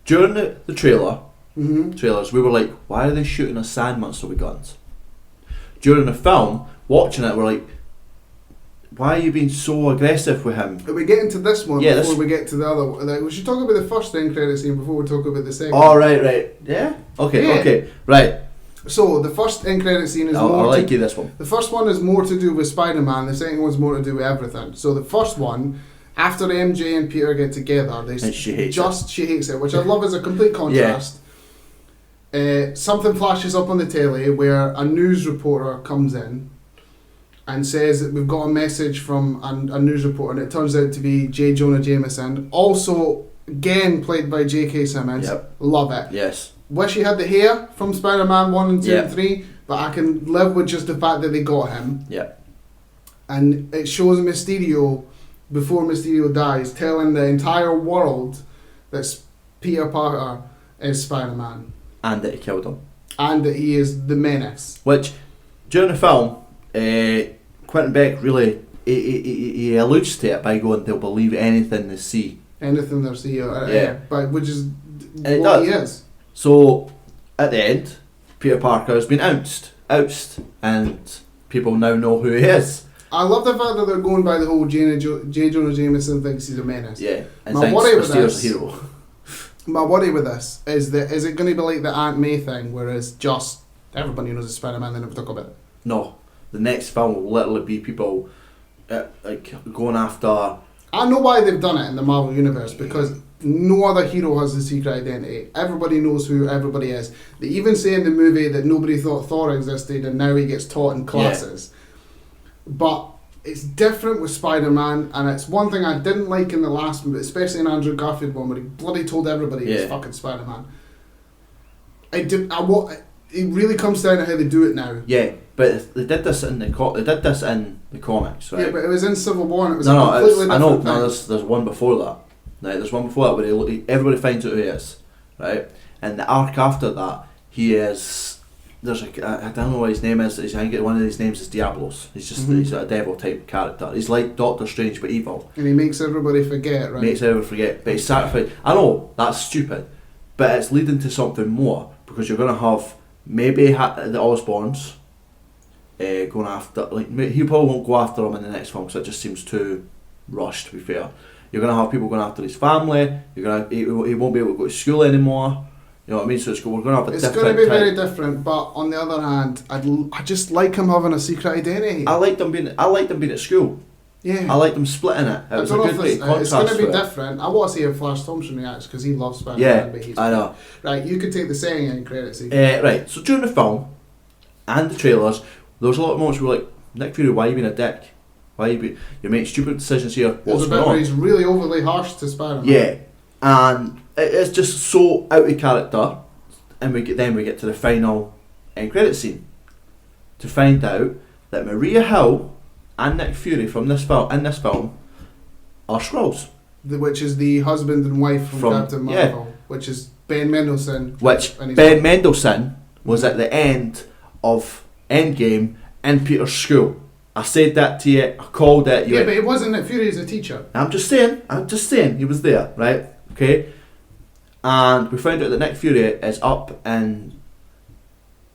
During the trailers, we were like, why are they shooting a sand monster with guns? During the film, watching it, we're like, why are you being so aggressive with him? Are we getting to this one before we get to the other one? Like, we should talk about the first end credit scene before we talk about the second. Oh, right. Yeah? Okay, right. So, the first end credit scene is this one. The first one is more to do with Spider-Man, the second one's more to do with everything. So, the first one, after MJ and Peter get together, she hates it, which I love as a complete contrast. Something flashes up on the telly where a news reporter comes in and says that we've got a message from a news reporter, and it turns out to be J. Jonah Jameson, also again played by J.K. Simmons. Yep. Love it. Yes. Wish he had the hair from Spider-Man 1 and 2 and 3, but I can live with just the fact that they got him. Yeah. And it shows Mysterio, before Mysterio dies, telling the entire world that Peter Parker is Spider-Man. And that he killed him. And that he is the menace. Which, during the film, Quentin Beck really, he alludes to it by going, they'll believe anything they see. Anything they see, but which is and what he is. So, at the end, Peter Parker has been ousted, and people now know who he is. I love the fact that they're going by the whole J. Jonah Jameson thinks he's a menace. Yeah, and my worry with this, a hero. My worry with this is that is it going to be like the Aunt May thing, whereas just everybody knows it's Spider-Man, they never talk about it? No, the next film will literally be people like going after. I know why they've done it in the Marvel Universe, because no other hero has a secret identity. Everybody knows who everybody is. They even say in the movie that nobody thought Thor existed, and now he gets taught in classes. Yeah. But it's different with Spider-Man, and it's one thing I didn't like in the last movie, especially in Andrew Garfield one, where he bloody told everybody he was fucking Spider-Man. It really comes down to how they do it now. Yeah, but they did this in the comics, right? Yeah, but it was in Civil War, and it was completely different. I know. No, there's one before that. Right, there's one before that where everybody finds out who he is, right? And the arc after that, he is. There's I don't know what his name is. I think one of his names is Diablos. He's just he's a devil type character. He's like Doctor Strange but evil. And he makes everybody forget, right? Makes everybody forget, but he's sacrificed. I know that's stupid, but it's leading to something more, because you're gonna have maybe the Osborns going after. Like he probably won't go after him in the next film, because it just seems too rushed. To be fair, you're gonna have people going after his family. He won't be able to go to school anymore. You know what I mean? So we're going to have a different. It's going to be very different, but on the other hand, I just like him having a secret identity. I liked him being at school. Yeah. I liked them splitting it. It was a good great contrast. It's going to be different. I want to see how Flash Thompson reacts, because he loves Spider-Man. Yeah, but he's I know. Right, you could take the saying in credits. Right, so during the film and the trailers, there was a lot of moments where like, Nick Fury, why are you being a dick? You're making stupid decisions here. What's going on? Where he's really overly harsh to Spider-Man. Yeah, and it's just so out of character. And we get to the final end credit scene to find out that Maria Hill and Nick Fury in this film are Skrulls. Which is the husband and wife from Captain Marvel, which is Ben Mendelsohn. Ben Mendelsohn was at the end of Endgame in Peter's school. I said that to you. I called it. But it wasn't Nick Fury as a teacher. I'm just saying he was there, right? Okay. And we found out that Nick Fury is up in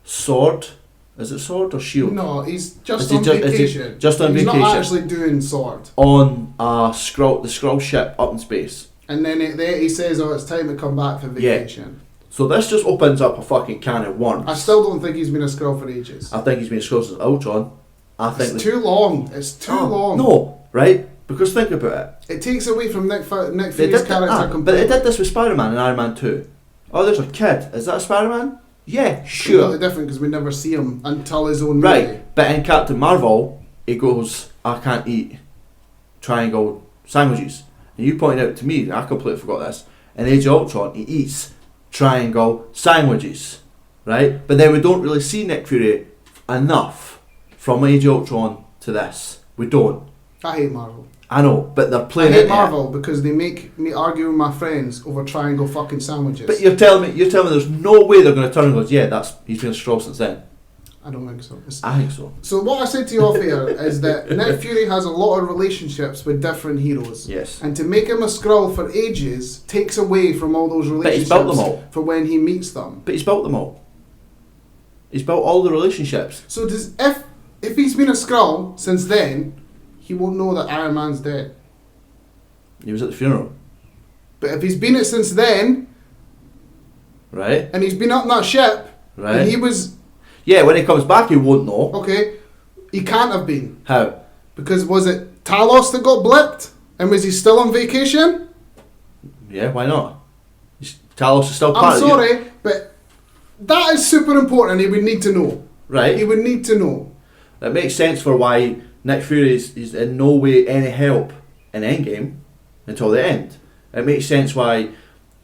Sword. Is it Sword or Shield? No, he's just on vacation. Just on vacation. He's not actually doing Sword. On the Skrull ship up in space. And then he says, it's time to come back for vacation. Yeah. So this just opens up a fucking can of worms. I still don't think he's been a Skrull for ages. I think he's been a Skrull since Ultron. It's too long. It's too long. No, right? Because think about it. It takes away from Nick Fury's character completely. But they did this with Spider-Man and Iron Man 2. Oh, there's a kid. Is that Spider-Man? Yeah, sure. Completely different, because we never see him until his own movie. Right, but in Captain Marvel, he goes, I can't eat triangle sandwiches. And you pointed out to me, I completely forgot this, in Age of Ultron, he eats triangle sandwiches. Right? But then we don't really see Nick Fury enough from Age of Ultron to this. We don't. I hate Marvel. I know, but they're playing. I hate Marvel because they make me argue with my friends over triangle fucking sandwiches. But you're telling me there's no way they're going to turn and go, yeah, he's been a Skrull since then. I don't think so. I think so. So what I said to you off here is that Nick Fury has a lot of relationships with different heroes. Yes. And to make him a Skrull for ages takes away from all those relationships. But he's built them all. For when he meets them. But he's built them all. He's built all the relationships. So if he's been a Skrull since then, he won't know that Iron Man's dead. He was at the funeral. But if he's been it since then, right, and he's been up in that ship, right, and he was, yeah, when he comes back he won't know. Okay, he can't have been. How? Because was it Talos that got blipped, and was he still on vacation? Yeah, why not? Talos is still part of it. I'm sorry, but that is super important. He would need to know. Right. He would need to know. That makes sense for why Nick Fury is in no way any help in Endgame until the end. It makes sense why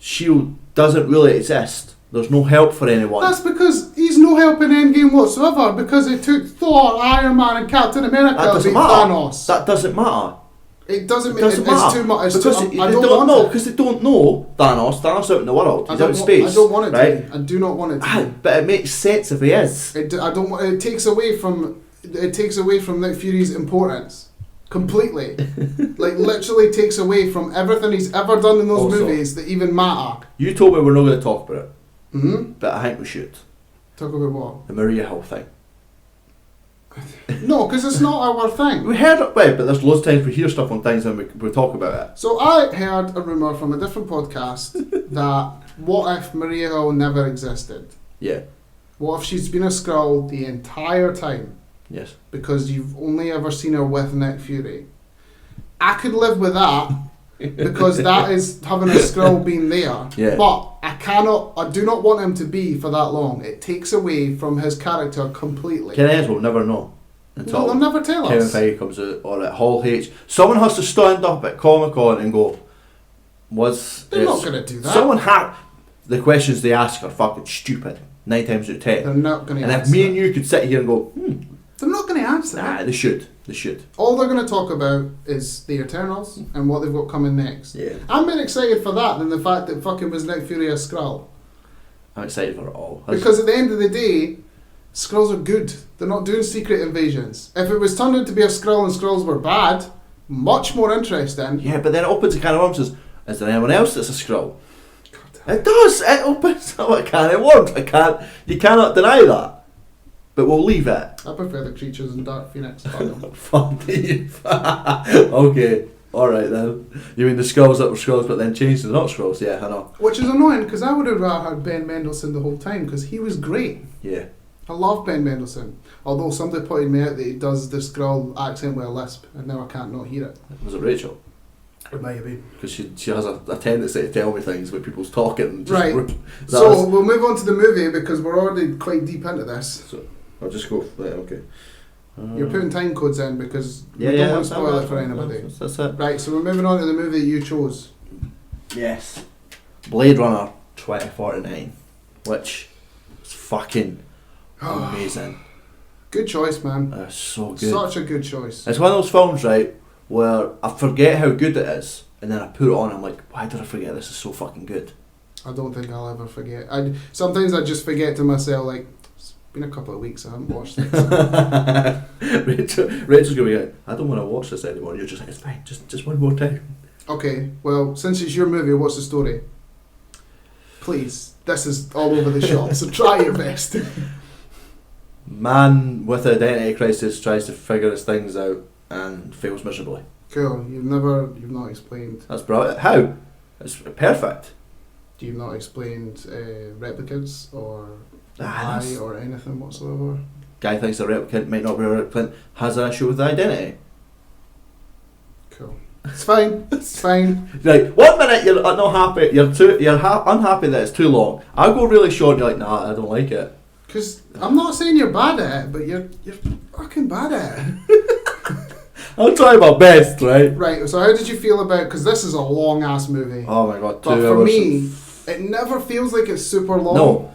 S.H.I.E.L.D. doesn't really exist. There's no help for anyone. That's because he's no help in Endgame whatsoever, because it took Thor, Iron Man and Captain America to beat Thanos. That doesn't matter. It doesn't make doesn't it's matter. too much. Because I don't want it. because they don't know Thanos. Thanos out in the world. He's out in space. I don't want it right? to be. I do not want it to be. But it makes sense if he is. I don't want. It takes away from Nick Fury's importance completely. Like literally takes away from everything he's ever done in those Also, movies that even matter. You told me we're not going to talk about it. Mm-hmm. But I think we should. Talk about what? The Maria Hill thing. No, because it's not our thing. We heard it, but there's loads of times we hear stuff on things and we talk about it. So I heard a rumour from a different podcast that what if Maria Hill never existed? Yeah. What if she's been a Skrull the entire time? Yes. Because you've only ever seen her with Nick Fury. I could live with that because that is having a Skrull being there. Yeah. But I do not want him to be for that long. It takes away from his character completely. Ken will never know until They'll never tell Kevin us. Feige comes out or at Hall H. Someone has to stand up at Comic-Con and go, They're not going to do that. Someone the questions they ask are fucking stupid, 9 times out of 10. They're not going to And answer if me and you could sit here and go, they're not going to answer nah, that. they should. All they're going to talk about is the Eternals and what they've got coming next. Yeah. I'm more excited for that than the fact that fucking was Nick Fury a Skrull. I'm excited for it all. Because at the end of the day, Skrulls are good. They're not doing secret invasions. If it was turned out to be a Skrull and Skrulls were bad, much more interesting. Yeah, but then it opens a can of worms and says, is there anyone else that's a Skrull? It does. It opens up a can of worms. You cannot deny that. But we'll leave it. I prefer the creatures in Dark Phoenix. Fuck you. Okay. Alright then. You mean the Skrulls that were Skrulls but then changed to not Skrulls? Yeah, I know. Which is annoying because I would have rather had Ben Mendelsohn the whole time because he was great. Yeah. I love Ben Mendelsohn. Although somebody pointed me out that he does the Skrull accent with a lisp and now I can't not hear it. Was it Rachel? It might be. Because she has a tendency to tell me things when people's talking. And just Right. So we'll move on to the movie because we're already quite deep into this. So I'll just go. Right, okay. You're putting time codes in because we don't want to spoil it for anybody. That's it. Right, so we're moving on to the movie you chose. Yes. Blade Runner 2049, which is fucking amazing. Good choice, man. It's so good. Such a good choice. It's one of those films, right, where I forget how good it is, and then I put it on, I'm like, why did I forget this is so fucking good? I don't think I'll ever forget. Sometimes I just forget to myself, like, it's been a couple of weeks, I haven't watched it. Rachel's going to be like, I don't want to watch this anymore. You're just like, it's fine, just one more time. Okay, well, since it's your movie, what's the story? Please, this is all over the shop, so try your best. Man with identity crisis tries to figure his things out and fails miserably. Cool, you've not explained. That's brilliant. How? It's perfect. You've not explained replicants or Ah, AI or anything whatsoever. Guy thinks a replicant might not be a replicant, has an issue with identity. Cool. It's fine. It's fine. Right, 1 minute you're not happy, you're unhappy that it's too long. I'll go really short and you're like, nah, I don't like it. Because I'm not saying you're bad at it, but you're fucking bad at it. I'll try my best, right? Right, so how did you feel about, because this is a long ass movie. Oh my god, 2 but hours. for me, it never feels like it's super long. No,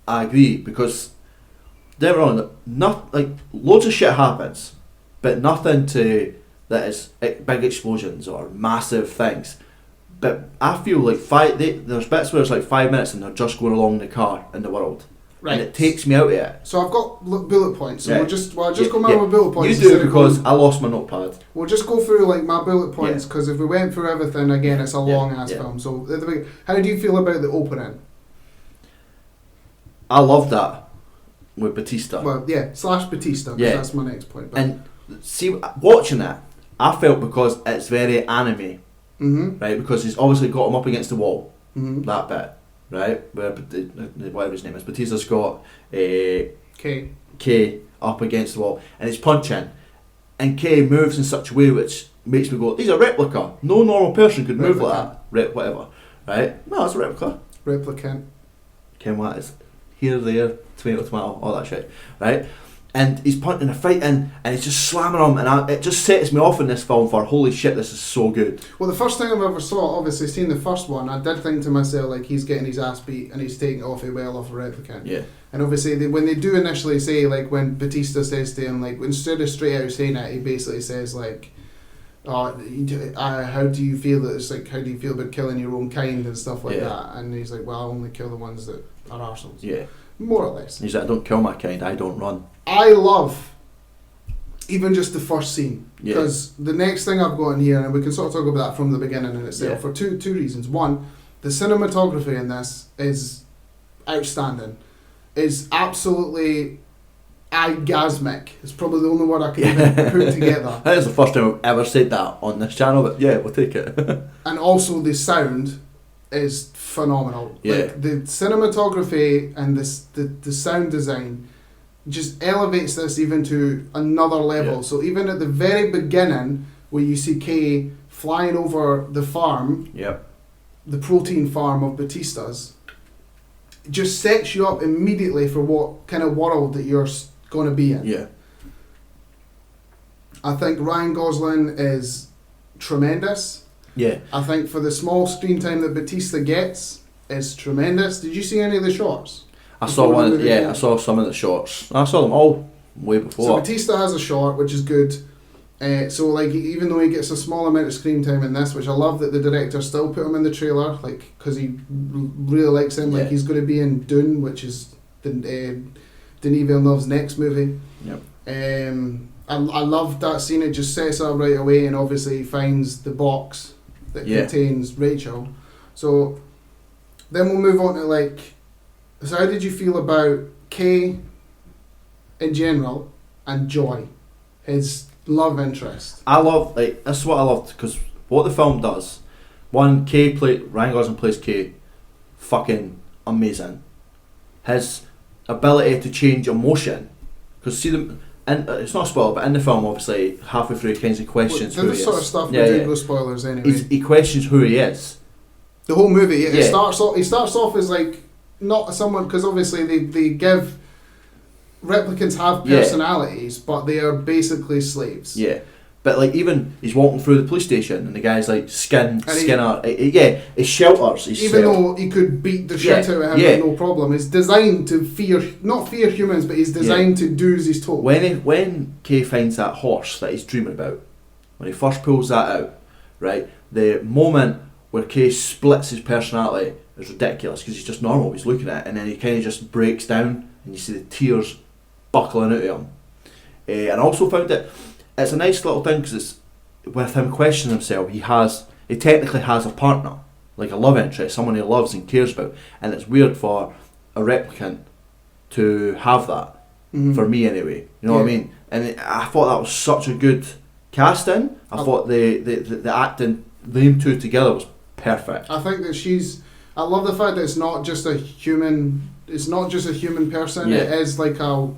I agree, because they're on, not like loads of shit happens, but nothing that is big explosions or massive things. But I feel like there's bits where it's like 5 minutes and they're just going along the car in the world. Right. And it takes me out of it. So I've got bullet points. So Yeah. I'll just go my bullet points. You do, because I lost my notepad. We'll just go through like my bullet points because if we went through everything again, it's a long ass film. So how do you feel about the opening? I love that with Batista. Well, yeah, / Batista. Yeah. That's my next point. But. And see, watching it, I felt because it's very anime, right? Because he's obviously got him up against the wall, that bit, right? Where whatever his name is, Batista's got K up against the wall, and he's punching, and K moves in such a way which makes me go, he's a replica. No normal person could move like that. Whatever, right? No, it's a replica. Replicant. Ken what is here, there, tomato, all that shit, right? And he's punting a fight in, and he's just slamming him, and it just sets me off in this film for holy shit, this is so good. Well, the first time I've ever saw, obviously seen the first one, I did think to myself like he's getting his ass beat and he's taking it off a replicant. Yeah. And obviously when they do initially say, like when Batista says to him, like instead of straight out saying it, he basically says like, how do you feel that it's like, how do you feel about killing your own kind and stuff like that? And he's like, well, I only kill the ones that are arseholes. Yeah. More or less. He's like, I don't kill my kind, I don't run. I love even just the first scene, because the next thing I've got in here, and we can sort of talk about that from the beginning in itself, for two reasons. One, the cinematography in this is outstanding. It's absolutely orgasmic. It's probably the only word I can even put together. That is the first time I've ever said that on this channel, but yeah, we'll take it. And also the sound is phenomenal. Like the cinematography and the sound design just elevates this even to another level. So even at the very beginning, where you see Kay flying over the farm, the protein farm of Batista's, it just sets you up immediately for what kind of world that you're going to be in. Yeah. I think Ryan Gosling is tremendous. Yeah. I think for the small screen time that Batista gets is tremendous. Did you see any of the shorts? I saw one. I saw some of the shorts. I saw them all way before. So Batista has a short, which is good. So like, even though he gets a small amount of screen time in this, which I love that the director still put him in the trailer, like, because he really likes him. Like, he's going to be in Dune, which is Denis Villeneuve's next movie. Yep. I love that scene. It just sets up right away, and obviously he finds the box that contains Rachel. So then we'll move on to like, so how did you feel about Kay in general and Joy, his love interest? I love, like, this is what I loved, because what the film does, one, Ryan Gosling plays Kay, fucking amazing. His ability to change emotion, because see them, and it's not a spoiler, but in the film, obviously, halfway through he kinds of questions who he is. This sort of stuff we do with spoilers anyway. He questions who he is. The whole movie, he starts off as like, not someone, because obviously they give, replicants have personalities, but they are basically slaves. Yeah. But like, even he's walking through the police station and the guy's like Skinner. He shelters. Even though he could beat the shit out of him with no problem, it's designed to not fear humans, but he's designed to do as he's told. When Kay finds that horse that he's dreaming about, when he first pulls that out, right, the moment where Kay splits his personality is ridiculous, because he's just normal. He's looking at it, and then he kind of just breaks down, and you see the tears buckling out of him. And I also found that it's a nice little thing, because it's with him questioning himself, he technically has a partner, like a love interest, someone he loves and cares about, and it's weird for a replicant to have that, for me anyway, you know what I mean? And I thought that was such a good casting. I thought the acting, them two together, was perfect. I think that I love the fact that it's not just a human person, it is like a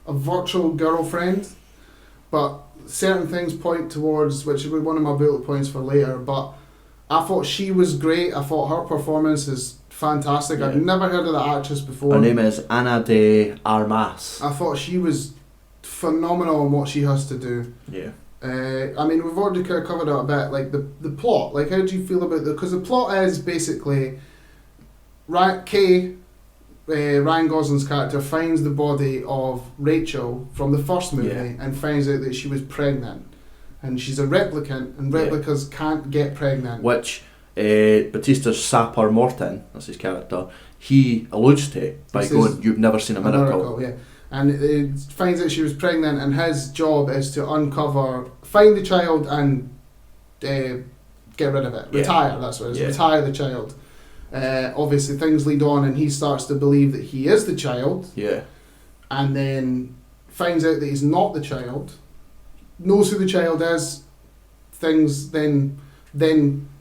virtual girlfriend, but certain things point towards, which will be one of my bullet points for later, but I thought she was great. I thought her performance is fantastic. I've never heard of the actress before. Her name is Ana de Armas. I thought she was phenomenal in what she has to do. Yeah. I mean, we've already kind of covered it a bit, like the plot. Like, how do you feel about because the plot is basically Kay, Ryan Gosling's character, finds the body of Rachel from the first movie and finds out that she was pregnant, and she's a replicant, and replicas can't get pregnant. Which Batista's Sapper Morton, that's his character, he alludes to by going, "You've never seen a miracle." Yeah. And it finds out she was pregnant, and his job is to find the child and get rid of it. Retire, that's what it is. Retire the child. Obviously things lead on, and he starts to believe that he is the child. Yeah. And then finds out that he's not the child. Knows who the child is. Things then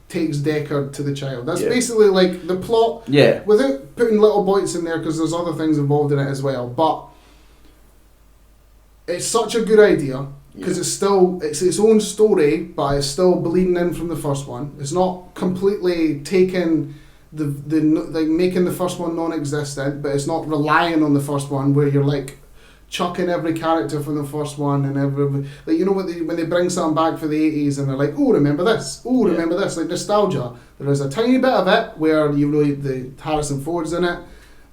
takes Deckard to the child. That's basically like the plot. Yeah. Without putting little points in there, because there's other things involved in it as well. But it's such a good idea, because it's its own story, but it's still bleeding in from the first one. It's not completely taken like making the first one non-existent, but it's not relying on the first one where you're like chucking every character from the first one and every, like, you know, when they bring something back for the 80s and they're like, oh, remember this, remember this, like nostalgia. There is a tiny bit of it where you know the Harrison Ford's in it,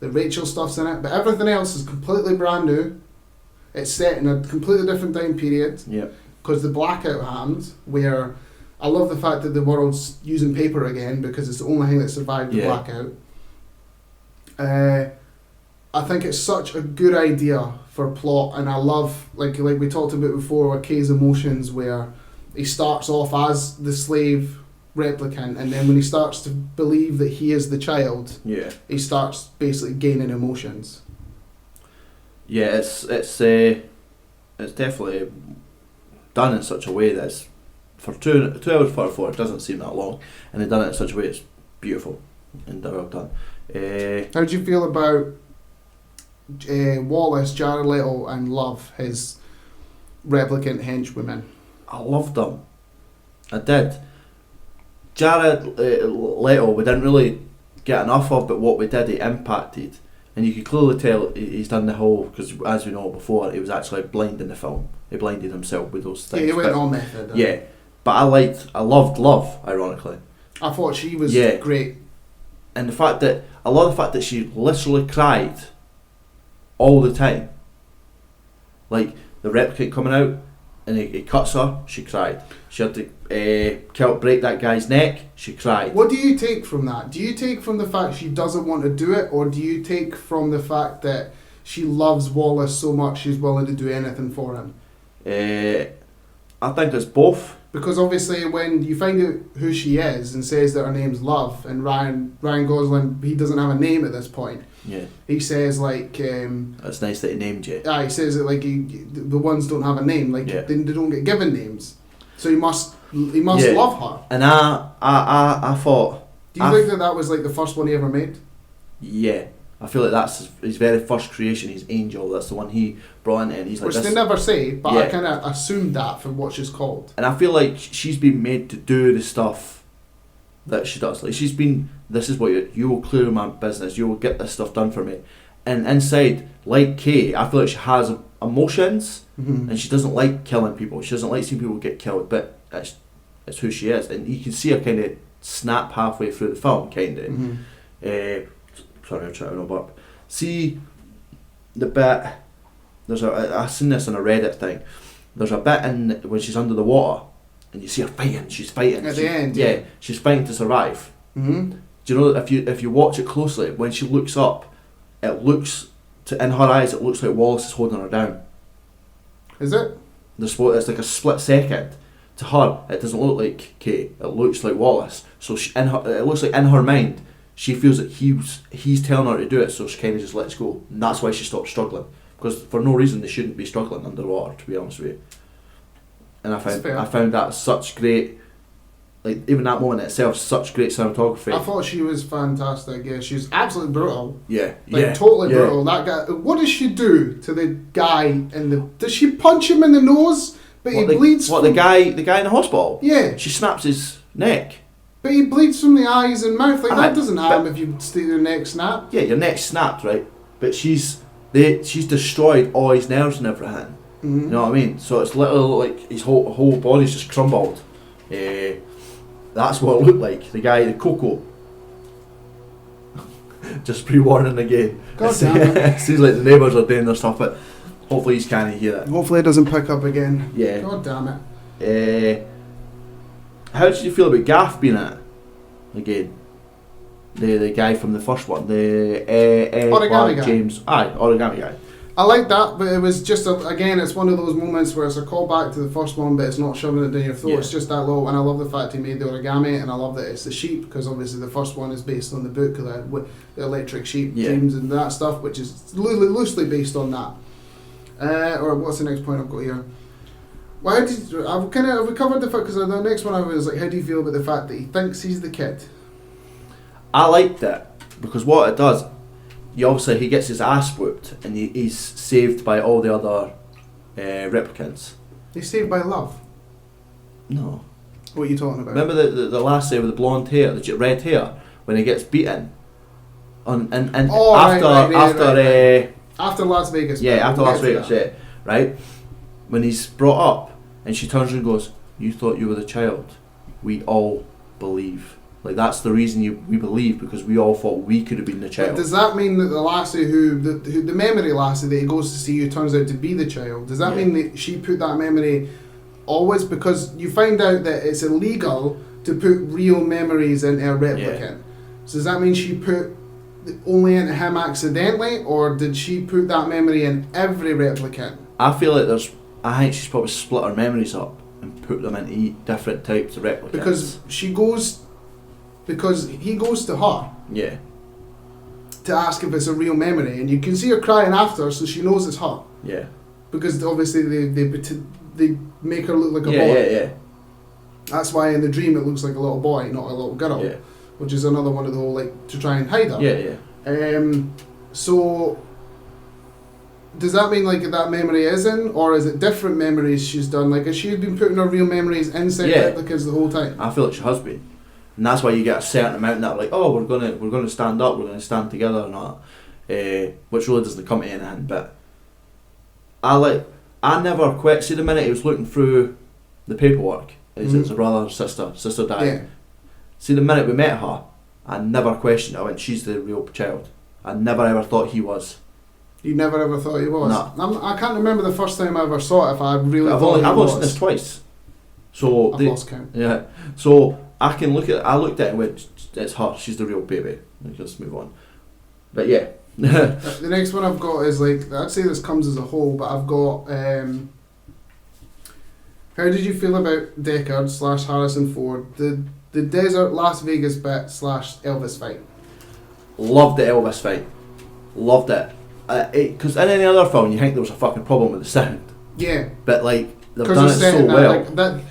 the Rachel stuff's in it, but everything else is completely brand new. It's set in a completely different time period. Yeah. because the blackout happened, where I love the fact that the world's using paper again because it's the only thing that survived the blackout. I think it's such a good idea for plot, and I love, like we talked about before, with Kay's emotions, where he starts off as the slave replicant, and then when he starts to believe that he is the child, he starts basically gaining emotions. Yeah, it's definitely done in such a way that it's, for 2 hours 44, it doesn't seem that long, and they've done it in such a way it's beautiful and well done. How do you feel about Wallace, Jared Leto, and Love, his replicant henchwoman? I loved them. I did. Jared Leto, we didn't really get enough of, but what we did, he impacted. And you could clearly tell he's done the whole, because as we know before, he was actually blind in the film. He blinded himself with those things. Yeah, he went on method. Yeah. But I loved Love, ironically. I thought she was great. And the fact that, I love the fact that she literally cried all the time. Like, the replicant coming out, and he cuts her, she cried. She had to break that guy's neck, she cried. What do you take from that? Do you take from the fact she doesn't want to do it, or do you take from the fact that she loves Wallace so much she's willing to do anything for him? I think it's both. Because obviously when you find out who she is and says that her name's Love, and Ryan Gosling, he doesn't have a name at this point. Yeah. He says like... it's nice that he named you. He says that like the ones don't have a name, like they don't get given names. So he must love her. And I thought... Do you think that was like the first one he ever made? Yeah. I feel like that's his very first creation, his Angel. That's the one he brought in, and he's like... Which they never say, but I kind of assumed that from what she's called. And I feel like she's been made to do the stuff that she does. Like, she's been... This is what you will clear my business. You will get this stuff done for me. And inside, like Kay, I feel like she has emotions, and she doesn't like killing people. She doesn't like seeing people get killed, but it's who she is. And you can see her kind of snap halfway through the film, kind of. Sorry, I'm trying to rub up. See the bit. I've seen this on a Reddit thing. There's a bit in when she's under the water, and you see her fighting. She's fighting at the end. Yeah, she's fighting to survive. Mm-hmm. Do you know that if you watch it closely, when she looks up, it looks in her eyes, it looks like Wallace is holding her down. Is it? It's like a split second. To her, it doesn't look like Kate. It looks like Wallace. So it looks like in her mind, she feels that he's telling her to do it, so she kind of just lets go. And that's why she stopped struggling. Because for no reason they shouldn't be struggling underwater, to be honest with you. And I found that such great, like even that moment itself, such great cinematography. I thought she was fantastic. Yeah, she was absolutely brutal. Yeah, totally brutal. That guy. What does she do to the guy in the? Does she punch him in the nose? But he bleeds. The guy in the hospital? Yeah. She snaps his neck. But he bleeds from the eyes and mouth. Like that doesn't happen if you see your neck snapped. Yeah, your neck's snapped, right? But she's destroyed all his nerves and everything. Mm-hmm. You know what I mean? So it's literally like his whole body's just crumbled. That's what it looked like. The guy, the Coco. Just pre-warning again. God damn it. Seems like the neighbours are doing their stuff, but hopefully he can't hear it. Hopefully it doesn't pick up again. Yeah. God damn it. How did you feel about Gaff being in it? Again. The guy from the first one. The Origami guy. James. Origami guy. I like that, but it was just, again, it's one of those moments where it's a callback to the first one, but it's not shoving it down your throat. Yeah. It's just that low, and I love the fact he made the origami, and I love that it's the sheep, because obviously the first one is based on the book, the electric sheep, James and that stuff, which is loosely based on that. Or what's the next point I've got here? Well, have we covered the fact, because the next one I was like, how do you feel about the fact that he thinks he's the kid? I liked it, because what it does, he gets his ass whooped, and he's saved by all the other replicants. He's saved by Love? No. What are you talking about? Remember the last day with the blonde hair, the red hair, when he gets beaten? After Las Vegas. Yeah, after Las Vegas, right? When he's brought up, and she turns and goes, "You thought you were the child. We all believe." Like, that's the reason we believe, because we all thought we could have been the child. But does that mean that the lassie the memory lassie that he goes to see who turns out to be the child, does that mean that she put that memory always, because you find out that it's illegal to put real memories into a replicant. Yeah. So does that mean she put only into him accidentally, or did she put that memory in every replicant? I feel like I think she's probably split her memories up and put them into different types of replicants. Because he goes to her. Yeah. To ask if it's a real memory, and you can see her crying after, so she knows it's her. Yeah. Because obviously they make her look like a boy. Yeah. That's why in the dream it looks like a little boy, not a little girl. Yeah. Which is another one of the whole, like, to try and hide her. Yeah. So does that mean like that memory is in, or is it different memories she's done? Like, has she been putting her real memories inside replicas the whole time? I feel like she has been, and that's why you get a certain amount that are like, oh, we're gonna stand up, we're gonna stand together and all that, which really doesn't come to anything. But I never quite see the minute he was looking through the paperwork. It's a brother or sister died. Yeah. See, the minute we met her, I never questioned it. I went, she's the real child. I never ever thought he was. You never ever thought he was? No. I can't remember the first time I ever saw it, if I really I've thought he was. I've only seen this twice. So I've lost count. Yeah. So I looked at it and went, it's her, she's the real baby. Let's move on. But yeah. The next one I've got is, like, I'd say this comes as a whole, but I've got, how did you feel about Deckard / Harrison Ford, the desert Las Vegas bit / Elvis fight? Loved the Elvis fight. Loved it. Because in any other film you think there was a fucking problem with the sound. Yeah. But like, they've done it so well. Like, that,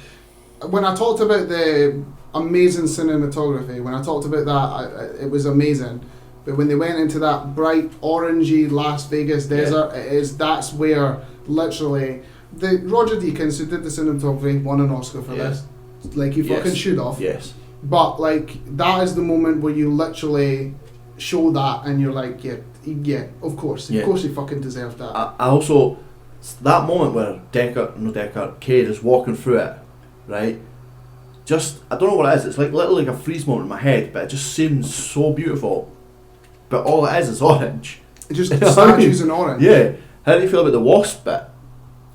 when I talked about the amazing cinematography, when I talked about that, it was amazing. But when they went into that bright orangey Las Vegas desert, that's where literally Roger Deakins, who did the cinematography, won an Oscar for this. Like, he fucking should have. Yes. But like, that is the moment where you literally show that, and you're like, of course he fucking deserved that. I also, that moment where Cade is walking through it, right? Just, I don't know what it is. It's like literally like a freeze moment in my head, but it just seems so beautiful. But all it is orange. It just statues in orange. Yeah. How do you feel about the wasp bit?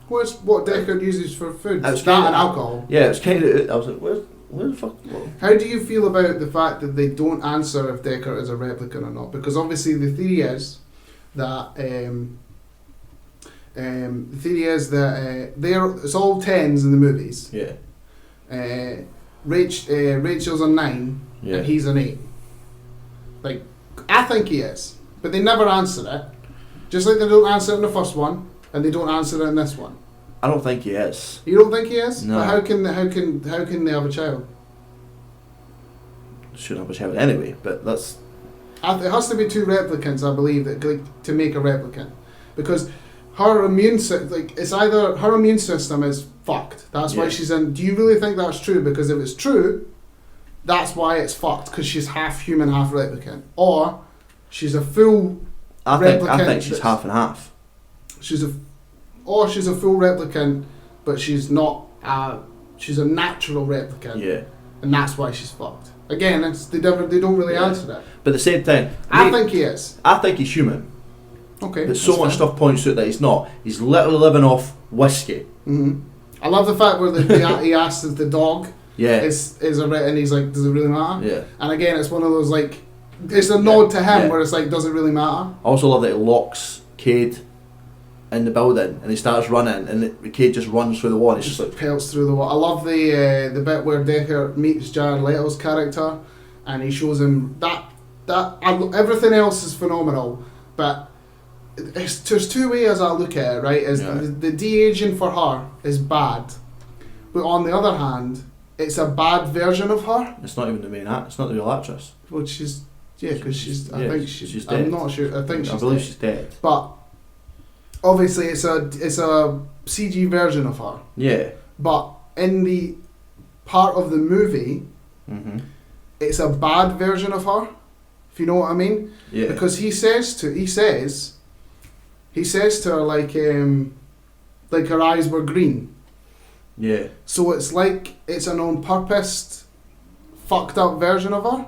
What's what Deckard uses for food? It's that and alcohol. Yeah, it's kind of. I was like, where the fuck? What? How do you feel about the fact that they don't answer if Deckard is a replicant or not? Because obviously the theory is that it's all 10s in the movies. Yeah. Rachel's a 9 and he's an 8. Like, I think he is, but they never answer it. Just like they don't answer it in the first one, and they don't answer it in this one. I don't think he is. You don't think he is? No. But how can they have a child? Shouldn't have a child anyway, but that's. It has to be 2 replicants, I believe, that to make a replicant, because her immune it's either her immune system is fucked. That's why she's in. Do you really think that's true? Because if it's true, that's why it's fucked, because she's half human, half replicant, or she's a full. I think she's half and half. She's a full replicant, but she's not. She's a natural replicant. Yeah. And that's why she's fucked. Again, they don't really answer that. But at the same time, I think he is. I think he's human. Okay. But so much stuff points out that he's not. He's literally living off whiskey. Mm-hmm. I love the fact where he asks if the dog is and he's like, does it really matter? Yeah. And again, it's one of those, like, it's a nod to him where it's like, does it really matter? I also love that he locks Cade in the building and he starts running and the Cade just runs through the wall and he's just like pelts through the wall. I love the bit where Deckard meets Jared Leto's character and he shows him that everything else is phenomenal, but there's 2 ways I look at it, right? The de-aging for her is bad, but on the other hand, it's a bad version of her. It's not even the main act. It's not the real actress. Well, she's because she's. I think she's dead. I'm not sure. I believe she's dead. But obviously, it's a CG version of her. Yeah. But in the part of the movie, it's a bad version of her. If you know what I mean. Yeah. Because he says to her like her eyes were green. Yeah. So it's like it's an on-purposed, fucked up version of her.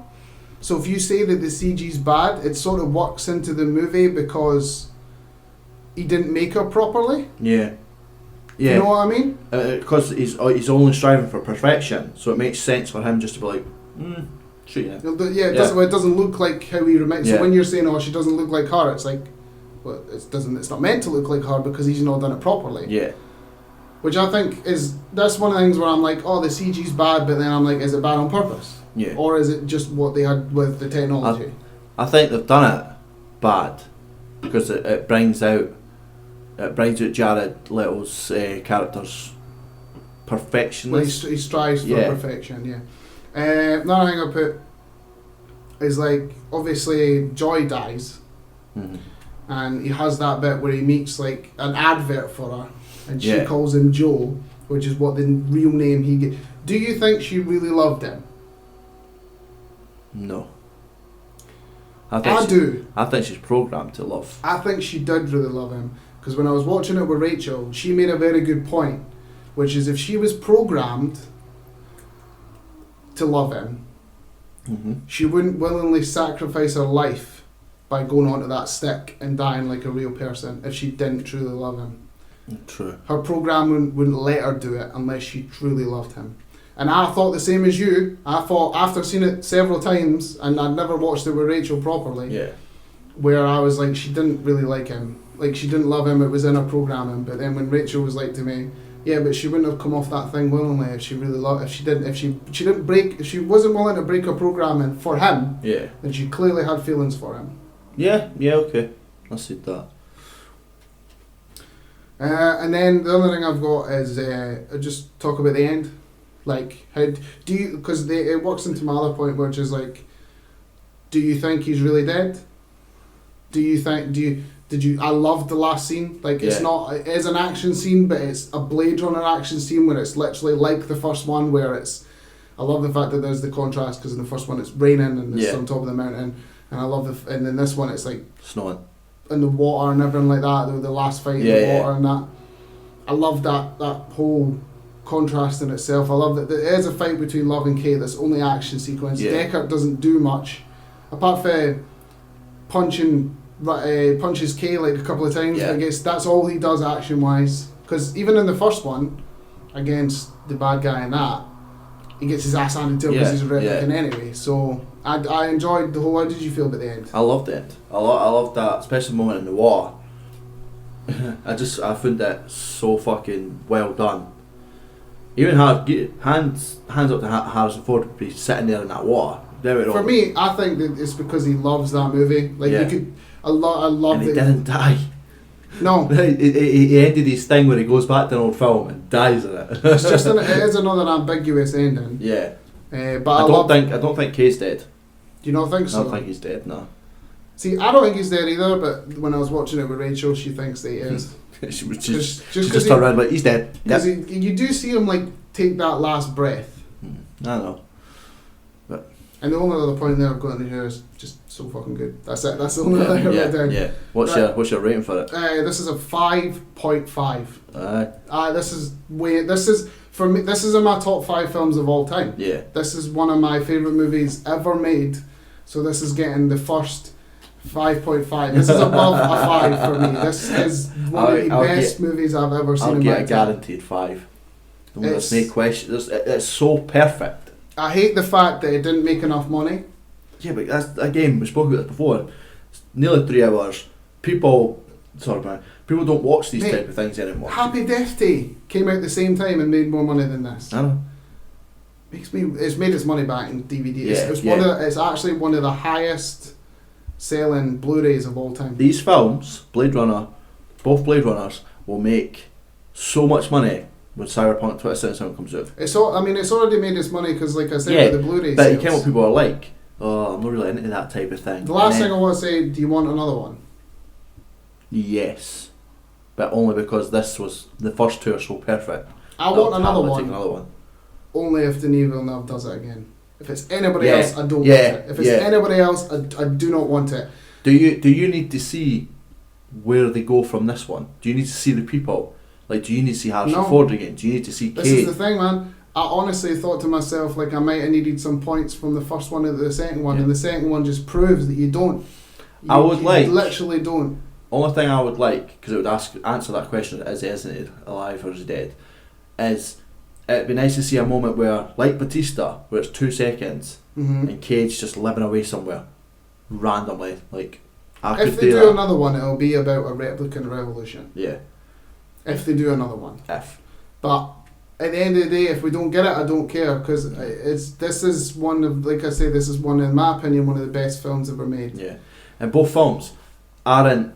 So if you say that the CG's bad, it sort of works into the movie because he didn't make her properly. Yeah. Yeah. You know what I mean? Because he's only striving for perfection, so it makes sense for him just to be like, shoot yeah. Yeah, it doesn't look like how he remembers. Yeah. So when you're saying, "Oh, she doesn't look like her," it's like, well, it's not meant to look like her because he's not done it properly. Yeah. Which I think that's one of the things where I'm like, oh, the CG's bad, but then I'm like, is it bad on purpose? Yeah. Or is it just what they had with the technology? I think they've done it bad because it brings out Jared Leto's character's perfection. Well, he strives for perfection, yeah. Another thing I put is like, obviously Joy dies, and he has that bit where he meets like an advert for her, and she calls him Joe, which is what the real name he gets. Do you think she really loved him? No. I do. I think she's programmed to love. I think she did really love him, because when I was watching it with Rachel, she made a very good point, which is if she was programmed to love him, she wouldn't willingly sacrifice her life by going onto that stick and dying like a real person if she didn't truly love him. True. Her program wouldn't let her do it unless she truly loved him. And I thought the same as you. I thought, after seeing it several times, and I'd never watched it with Rachel properly, where I was like, she didn't really like him. Like, she didn't love him, it was in her programming. But then when Rachel was like to me, yeah, but she wouldn't have come off that thing willingly if she really loved. If she wasn't willing to break her programming for him, then she clearly had feelings for him. Yeah, okay, I see that. And then the other thing I've got is just talk about the end. Like, how do you? Because it works into my other point, which is like, do you think he's really dead? I loved the last scene. Like, it is an action scene, but it's a Blade Runner action scene where it's literally like the first one, where I love the fact that there's the contrast, because in the first one it's raining and it's on top of the mountain, and I love and in this one it's like snowing in the water and everything like that. The last fight in the water and that. I love that whole contrast in itself. I love that there is a fight between Love and Kay that's only action sequence. Deckard doesn't do much apart from punches Kay like a couple of times. I guess that's all he does action wise, because even in the first one against the bad guy in that, he gets his ass handed to him because he's a Republican anyway. So I enjoyed the whole. How did you feel about the end? I loved it. I loved that, especially the moment in the water. I found that so fucking well done. Even hands up to Harrison Ford would be sitting there in that water. For me, I think that it's because he loves that movie. Like, you could, I love that he didn't die. No, he ended his thing where he goes back to an old film and dies in it. It's just it is another ambiguous ending. Yeah, but I don't think Kay's dead. Do you not think so? I don't think he's dead. No. See, I don't think he's dead either. But when I was watching it with Rachel, she thinks that he is. she just turned around like, he's dead. Because you do see him like take that last breath. I know. And the only other point there I've got in here is just so fucking good. That's it. That's the only thing I've written down. Yeah. What's your rating for it? This is a 5.5. This is for me. This is in my top 5 films of all time. Yeah. This is one of my favourite movies ever made. So this is getting the first 5.5. This is above a 5 for me. This is one of the best movies I've ever seen. I'll get a guaranteed 5. There's no question. It's so perfect. I hate the fact that it didn't make enough money. Yeah, but that's, again, we spoke about this before. It's nearly 3 hours. People don't watch these type of things anymore. Happy Death Day came out the same time and made more money than this. I know. It's made its money back in DVD. It's actually one of the highest selling Blu-rays of all time. These films, both Blade Runners, will make so much money when Cyberpunk 2077 comes out. It's already made its money because, like I said, with the Blu-ray but sales. you know what people are like. Oh, I'm not really into that type of thing. The last thing I want to say, do you want another one? Yes, but only because the first 2 are so perfect. I want another one. Only if Denis Villeneuve does it again. If it's anybody else, I don't want it. If it's anybody else, I do not want it. Do you need to see where they go from this one? Do you need to see the people? Like, do you need to see Harrison Ford again? Do you need to see Kate? This is the thing, man. I honestly thought to myself, like, I might have needed some points from the first one to the second one, and the second one just proves that you don't. You literally don't. only thing I would like, because it would answer that question, isn't he alive or is he dead, is it'd be nice to see a moment where, like Batista, where it's 2 seconds and Cage just living away somewhere randomly. Like, if they do another one, it'll be about a replicant revolution. Yeah. If they do another one. But at the end of the day, if we don't get it, I don't care, because this is one of, like I say, this is one, in my opinion, one of the best films ever made. Yeah, and both films aren't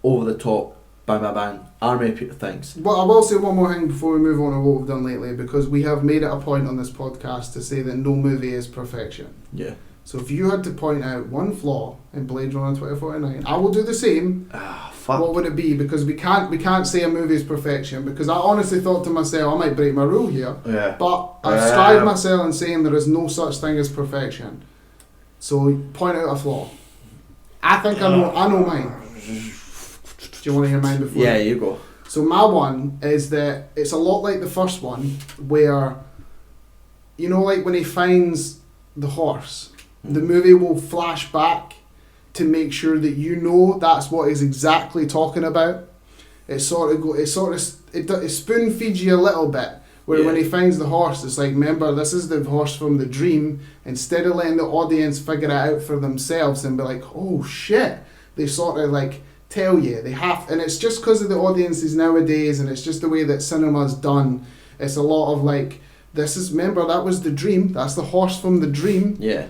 over the top, bang bang bang, army things. Well, I will say one more thing before we move on to what we've done lately, because we have made it a point on this podcast to say that no movie is perfection. Yeah. So if you had to point out one flaw in Blade Runner 2049, I will do the same. Fuck. What would it be? Because we can't say a movie is perfection, because I honestly thought to myself, I might break my rule here. Yeah. But I strive myself in saying there is no such thing as perfection. So point out a flaw. I think I know mine. Do you want to hear mine before? Yeah, you go. So my one is that it's a lot like the first one, where, you know, like when he finds the horse, the movie will flash back to make sure that you know that's what he's exactly talking about. It spoon feeds you a little bit. Where when he finds the horse, it's like, remember, this is the horse from the dream. Instead of letting the audience figure it out for themselves and be like, oh shit, they sort of like tell you. They have, and it's just because of the audiences nowadays, and it's just the way that cinema's done. It's a lot of like, remember, that was the dream. That's the horse from the dream. Yeah.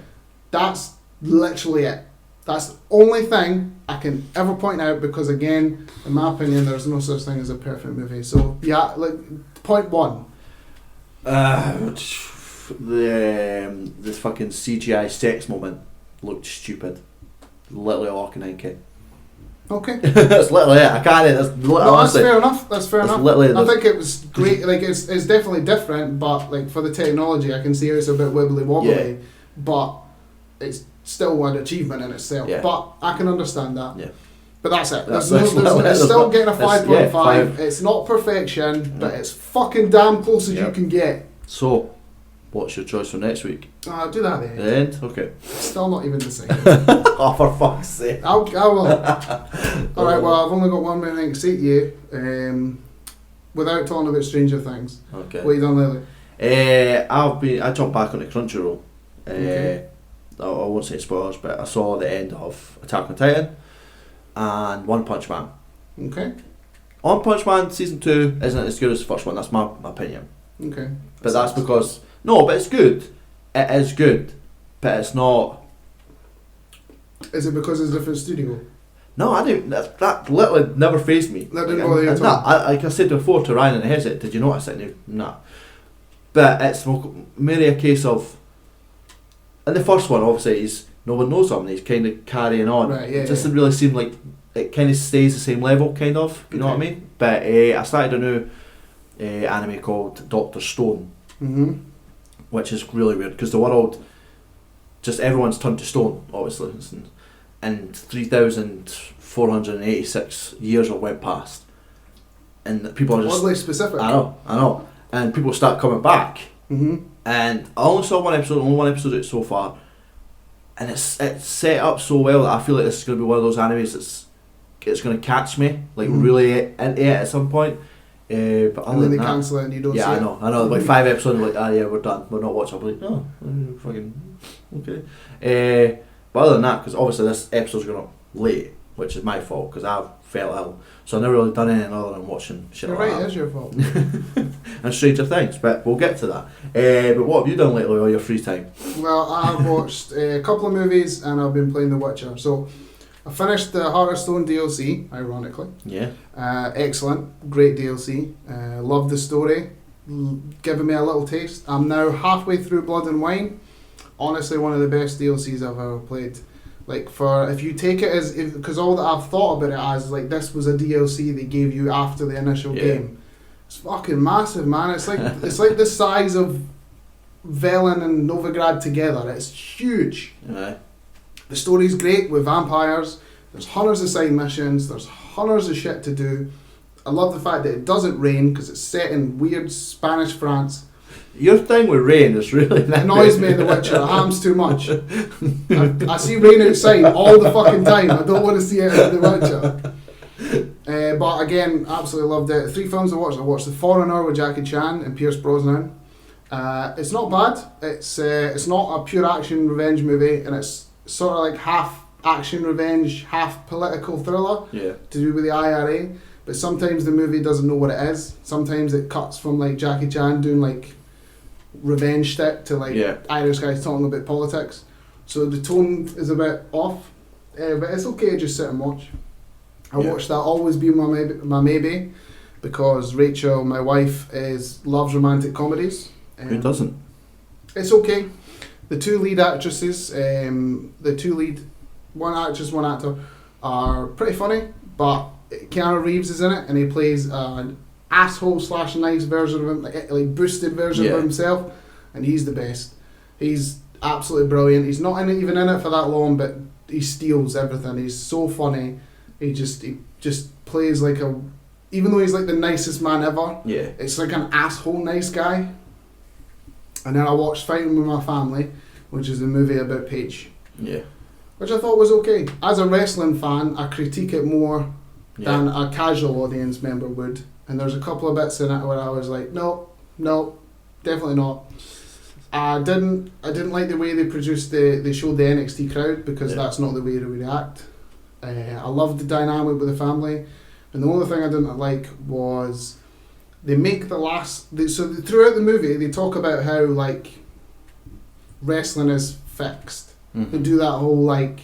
That's literally it. That's the only thing I can ever point out, because again, in my opinion, there's no such thing as a perfect movie. So yeah, like point one. This fucking CGI sex moment looked stupid. Literally all I can think of. Okay. That's literally it. I can't. That's fair enough. That's fair enough. I think it was great. Like it's definitely different, but like for the technology, I can see it's a bit wibbly wobbly, but it's still an achievement in itself. Yeah. But I can understand that. Yeah. But that's it. It's still getting a 5.5. 5. It's not perfection, but it's fucking damn close as you can get. So, what's your choice for next week? I'll do that at the end. Okay. Still not even decided. Oh, for fuck's sake. I will. Alright, well, I've only got one more thing to say to you. Without talking about Stranger Things. Okay. What have you done lately? I jumped back on the Crunchyroll. Okay. I won't say spoilers, but I saw the end of Attack on Titan and One Punch Man. Okay. One Punch Man season 2 isn't as good as the first one. That's my opinion. Okay. But that's because but it's good. It is good, but it's not. Is it because it's a different studio? No, I didn't. That literally never fazed me. That didn't bother you at all? Like I said before to Ryan and Hezit, did you notice it? No. But it's merely a case of. In the first one, obviously, no one knows him. He's kind of carrying on. Right, yeah, it doesn't really seem like it kind of stays the same level, kind of. You know what I mean? But I started a new anime called Dr. Stone, which is really weird because the world, just everyone's turned to stone, obviously, and 3,486 years have went past, and people are just oddly specific. I know, and people start coming back. And I only saw one episode so far, and it's set up so well that I feel like this is going to be one of those animes it's going to catch me really into it at some point. But other and then than they that, cancel it and you don't see it. I know. Like 5 episodes, like we're done. We're not watching. I'm like, oh, fucking okay. But other than that, because obviously this episode's going up late, which is my fault because I fell ill, so I've never really done anything other than watching shit. You're like right, that. it is your fault. And Stranger Things, but we'll get to that. But what have you done lately on your free time? Well, I've watched a couple of movies and I've been playing The Witcher. So I finished the Heart of Stone DLC, ironically. Yeah. Excellent, great DLC. Loved the story, giving me a little taste. I'm now halfway through Blood and Wine. Honestly, one of the best DLCs I've ever played. Like if you take it as, because all that I've thought about it as like this was a DLC they gave you after the initial game. It's fucking massive, man. It's like the size of Velen and Novigrad together. It's huge. Yeah. The story's great with vampires. There's hundreds of side missions. There's hundreds of shit to do. I love the fact that it doesn't rain because it's set in weird Spanish France. Your thing with rain is really... It annoys me in The Witcher. It harms too much. I see rain outside all the fucking time. I don't want to see it in The Witcher. But again, absolutely loved it. 3 films I watched. I watched The Foreigner with Jackie Chan and Pierce Brosnan. It's not bad. It's not a pure action revenge movie, and it's sort of like half action revenge, half political thriller Yeah. to do with the IRA. But sometimes the movie doesn't know what it is. Sometimes it cuts from like Jackie Chan doing like revenge shtick to like Irish guys talking about politics. So the tone is a bit off, but it's okay to just sit and watch. I watched that Always Be My Maybe because Rachel, my wife, loves romantic comedies. Who doesn't? It's okay. The 2 lead actresses, one actress, one actor, are pretty funny, but Keanu Reeves is in it and he plays an asshole / nice version of him, like boosted version of himself, and he's the best. He's absolutely brilliant. He's not even in it for that long, but he steals everything. He's so funny. He just plays like even though he's like the nicest man ever, it's like an asshole nice guy. And then I watched Fighting With My Family, which is a movie about Paige. Yeah. Which I thought was okay. As a wrestling fan, I critique it more than a casual audience member would. And there's a couple of bits in it where I was like, no, definitely not. I didn't like the way they they showed the NXT crowd, because that's not the way they react. I loved the dynamic with the family. And the only thing I didn't like was they make throughout the movie they talk about how like wrestling is fixed. Mm-hmm. They do that whole like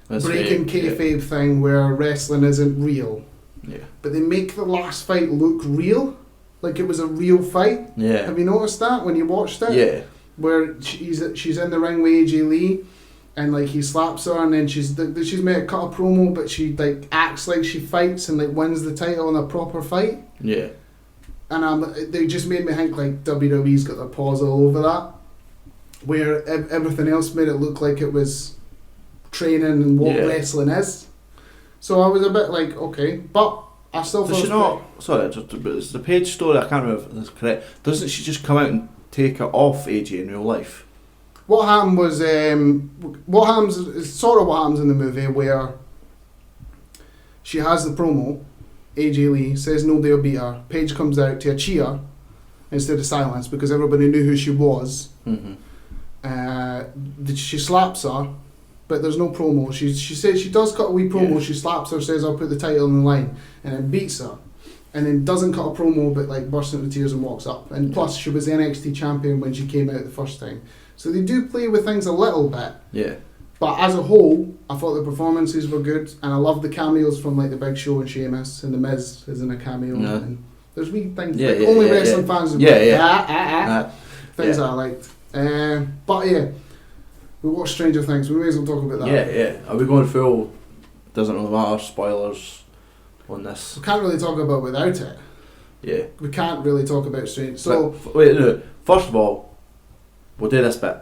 breaking kayfabe thing where wrestling isn't real. Yeah. But they make the last fight look real, like it was a real fight. Yeah. Have you noticed that when you watched it? Yeah. Where she's in the ring with AJ Lee, and like he slaps her, and then she's made a cut a promo, but she like acts like she fights and like wins the title in a proper fight. Yeah. And they just made me think like WWE's got their paws all over that, where everything else made it look like it was training and what wrestling is. So I was a bit like, okay, but I still thought it's the Paige story, I can't remember if that's correct. Doesn't she just come out and take it off AJ in real life? What happened was, what happens in the movie where she has the promo, AJ Lee says nobody will beat her, Paige comes out to a cheer instead of silence because everybody knew who she was. Mm-hmm. She slaps her, but there's no promo. She says she does cut a wee promo. She slaps her, says I'll put the title on the line, and then beats her, and then doesn't cut a promo, but like bursts into tears and walks up. And plus, she was NXT champion when she came out the first time. So they do play with things a little bit. Yeah. But as a whole, I thought the performances were good, and I loved the cameos from like the Big Show and Sheamus, and the Miz is in a cameo. Yeah. And there's wee things only wrestling fans would things that I liked. But yeah, we watched Stranger Things. We may as well talk about that. Yeah. Are we going full? Doesn't really matter. Spoilers on this. We can't really talk about without it. Yeah. We can't really talk about Stranger. So wait, no. First of all, we'll do this bit.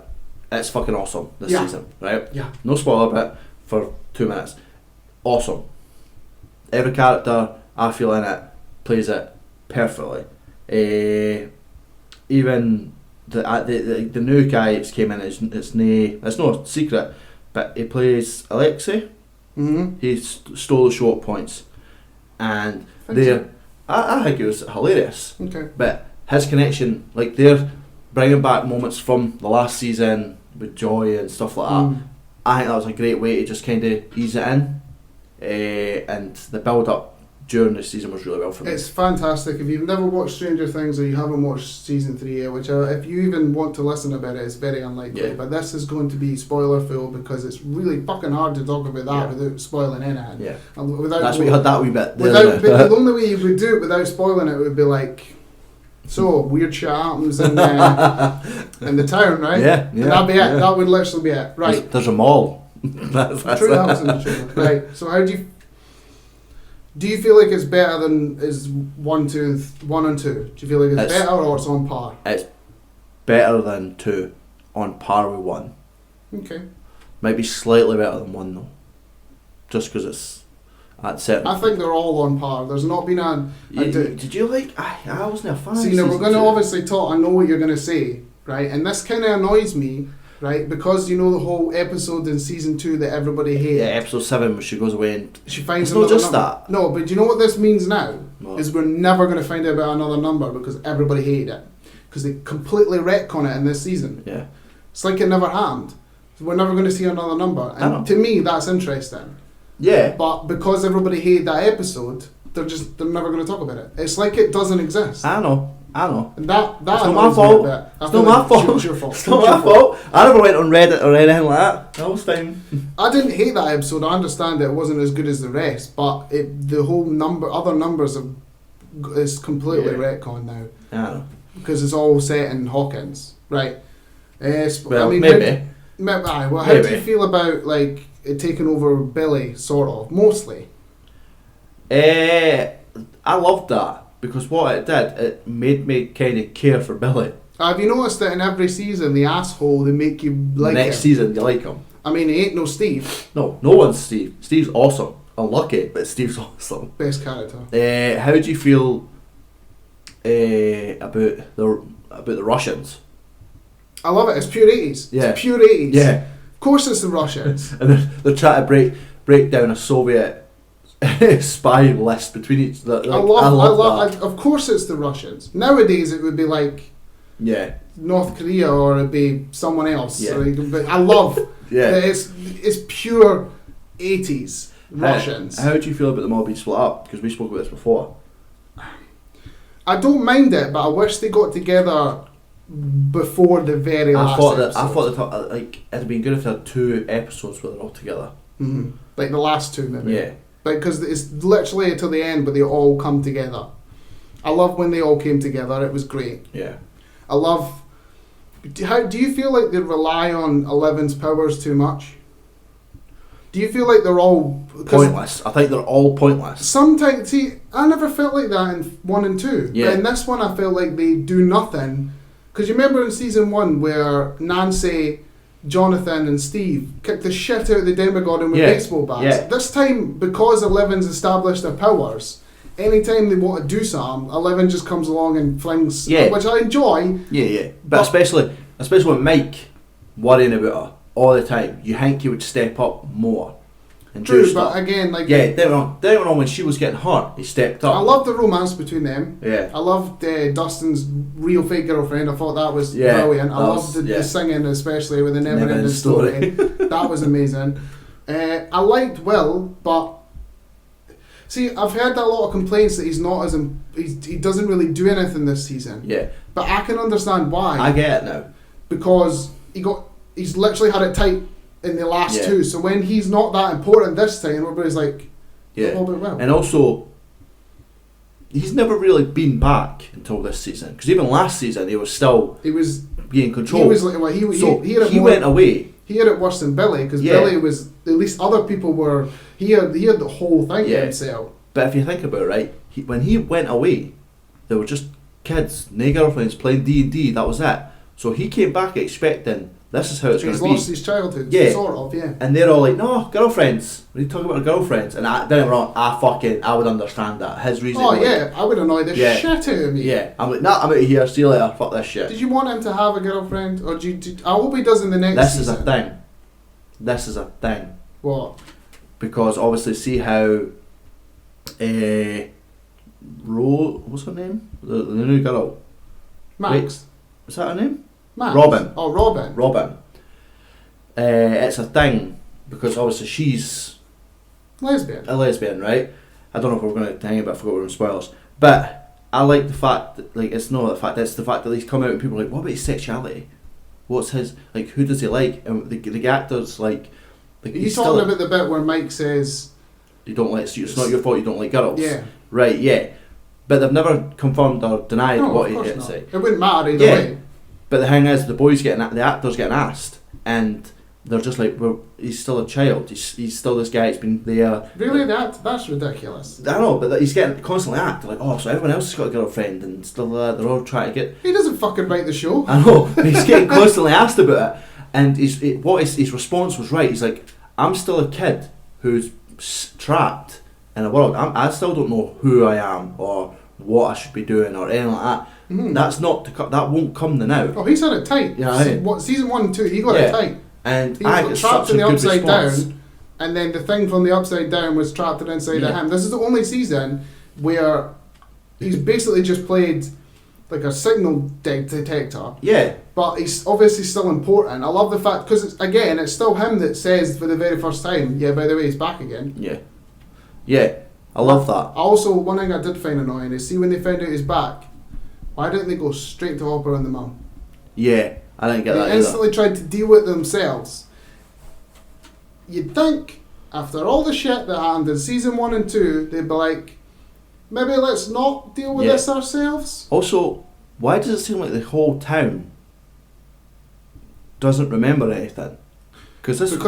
It's fucking awesome this season, right? Yeah. No spoiler bit for 2 minutes. Awesome. Every character I feel in it plays it perfectly. Even the new guy that's came in, it's no secret, but he plays Alexei. Mm-hmm. He stole the show at points, and I think it was hilarious. Okay. But his connection, like they're bringing back moments from the last season with Joy and stuff like that. I think that was a great way to just kind of ease it in, and the build up during the season was really well for me. It's fantastic. If you've never watched Stranger Things or you haven't watched season 3 yet, which if you even want to listen about it, it's very unlikely. Yeah. But this is going to be spoiler full because it's really fucking hard to talk about that without spoiling anything. Yeah. That's what you had that wee bit. The only way you would do it without spoiling it would be like, so weird shit happens in the town, right? Yeah. And that'd be it. Yeah. That would literally be it. Right. There's a mall. That's true. That was in the trailer. Right. So how do you feel like it's better than is 1 and 2? Do you feel like it's better or it's on par? It's better than 2, on par with 1. Okay. Might be slightly better than 1 though, just because it's at certain. I think they're all on par. There's not been did you like? I wasn't a fan. See, now we're going to obviously talk. I know what you're going to say, right? And this kind of annoys me right? Because you know the whole episode in season 2 that everybody hated. Yeah, episode 7 where she goes away and she finds it's not another just number. that. No, but do you know what this means now? What? Is we're never going to find out about another number because everybody hated it. Because they completely retcon it in this season. Yeah. It's like it never happened. We're never going to see another number. And to me, that's interesting. Yeah. But because everybody hated that episode, they're never going to talk about it. It's like it doesn't exist. I know. And that it's not my fault. It's not my fault. It's your fault. It's not my fault. I never went on Reddit or anything like that. That was fine. I didn't hate that episode. I understand it wasn't as good as the rest, but the whole other numbers is completely retconned now. I know. Because it's all set in Hawkins, right? Well, I mean, maybe. How do you feel about like it taking over Billy, sort of, mostly? I loved that because what it did, it made me kind of care for Billy. Have you noticed that in every season, the asshole they make you like Next him? season, you like him. I mean, he ain't no Steve. No one's Steve. Steve's awesome. Unlucky, but Steve's awesome. Best character. How do you feel about the Russians? I love it. It's pure 80s. Yeah. It's pure 80s. Yeah. Of course it's the Russians. And they're trying to break down a Soviet spy list between each. Like, I love that. Of course it's the Russians. Nowadays it would be like North Korea or it'd be someone else. Yeah. But I love that it's pure 80s Russians. How do you feel about them all being split up? Because we spoke about this before. I don't mind it, but I wish they got together before the very last episode. I thought it'd been good if they had 2 episodes where they're all together. Mm-hmm. Like the last 2 maybe. Yeah. Because it's literally until the end, but they all come together. I love when they all came together. It was great. Yeah. I love. How do you feel like they rely on Eleven's powers too much? Do you feel like they're all pointless? I think they're all pointless. Sometimes, see, I never felt like that in 1 and 2. Yeah. But in this one, I felt like they do nothing. Because you remember in season 1 where Nancy, Jonathan and Steve kicked the shit out of the Demogorgon with baseball bats. Yeah. This time, because Eleven's established their powers, anytime they want to do something, Eleven just comes along and flings, which I enjoy. Yeah. But especially with Mike worrying about her all the time, you think he would step up more. And True, do stuff. but again, like... Yeah, they were on when she was getting hurt, he stepped up. I loved the romance between them. Yeah. I loved Dustin's real fake girlfriend. I thought that was brilliant. I loved the singing, especially with the Never-Ending Story. That was amazing. I liked Will, but... See, I've heard a lot of complaints that he's not as... he doesn't really do anything this season. Yeah. But I can understand why. I get it now. Because he's literally had it tight in the last 2, so when he's not that important this time, everybody's like, well. And also, he's never really been back until this season, because even last season he was being controlled. He was like, well, he went away. He had it worse than Billy, because Billy was, at least other people were, he had the whole thing to himself. But if you think about it, right, when he went away, they were just kids, no girlfriends, playing D&D, that was it. So he came back expecting, this is how it's going to be. He's lost his childhood, sort of, And they're all like, no, girlfriends. What are you talking about girlfriends? And don't get me wrong, I would understand that. His reason. Oh, I would annoy the shit out of me. Yeah, I'm like, nah, I'm out of here, see you later, fuck this shit. Did you want him to have a girlfriend? Or I hope he does in the next season. This is a thing. What? Because obviously, see how what's her name? The new girl. Max. Wait, is that her name? Max. Robin. Oh, Robin. It's a thing because obviously she's a lesbian, right? I don't know if we're going to hang about. I forgot we're in spoilers, but I like the fact that it's not the fact. It's the fact that he's come out and people are like, what about his sexuality? What's his who does he like? And the actors like. Are you talking about the bit where Mike says you don't like? It's not your fault. You don't like girls. Yeah. Right. Yeah. But they've never confirmed or denied what he did say. It wouldn't matter either way. But the thing is, the actor's getting asked, and they're just like, well, he's still a child. He's still this guy. He's been there. Really, that's ridiculous. I know, but he's getting constantly asked. Like, oh, so everyone else has got a girlfriend, and still they're all trying to get. He doesn't fucking write the show. I know, but he's getting constantly asked about it, and his response was right. He's like, I'm still a kid who's trapped in a world. I still don't know who I am or what I should be doing or anything like that. That's not that won't come now. Oh, he's had it tight. Season 1 and 2, he got it tight. And he was trapped in the upside down, and then the thing from the upside down was trapped inside of him. This is the only season where he's basically just played like a signal detector. Yeah. But he's obviously still important. I love the fact, because it's still him that says for the very first time, yeah, by the way, he's back again. Yeah. Yeah. I love that. Also, one thing I did find annoying is, see when they found out he's back, why didn't they go straight to Hopper and the mum? Yeah, I didn't get that They instantly tried to deal with themselves. You'd think, after all the shit that happened in season 1 and 2, they'd be like, maybe let's not deal with this ourselves. Also, why does it seem like the whole town doesn't remember anything? Because this is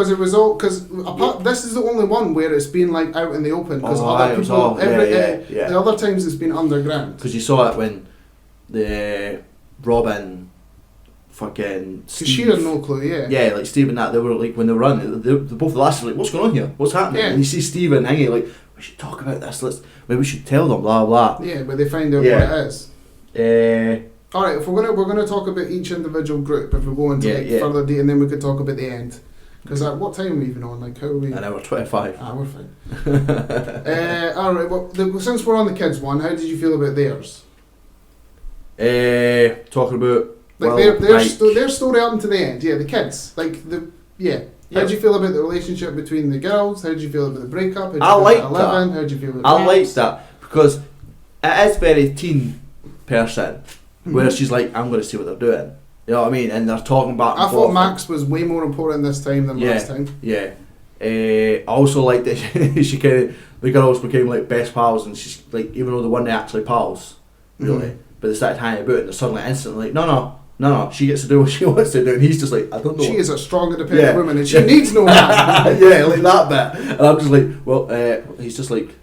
the only one where it's been like out in the open. Because the other times it's been underground. Because you saw it when the Robin, fucking Steve, because she had no clue. Yeah, like Steve and that, they were like, when they were running, they both the last were like, what's going on here? What's happening? And you see Steve and Ingy like, we should talk about this. Maybe we should tell them. Blah blah. Yeah, but they find out what it is. All right, if we're gonna talk about each individual group, if we go into further detail, and then we could talk about the end. Because at what time are we even on? Like, how are we? An hour 25. We're fine. All right. Well, since we're on the kids one, how did you feel about theirs? Talking about their story up to the end. Yeah, the kids. How did you feel about the relationship between the girls? How did you feel about the breakup? I like that. How did you feel about I like that because it is very teen person, where she's like, I'm going to see what they're doing. You know what I mean? And they're talking back and forth. I thought Max was way more important this time than last time. Yeah. I also like that the girls became like best pals, and she's like, even though they weren't actually pals, really, but they started hanging about, and they're suddenly instantly like, no, she gets to do what she wants to do, and he's just like, I don't know. She is a strong, independent woman, and she needs no man. Yeah, like that bit. And I'm just like, well, he's just like,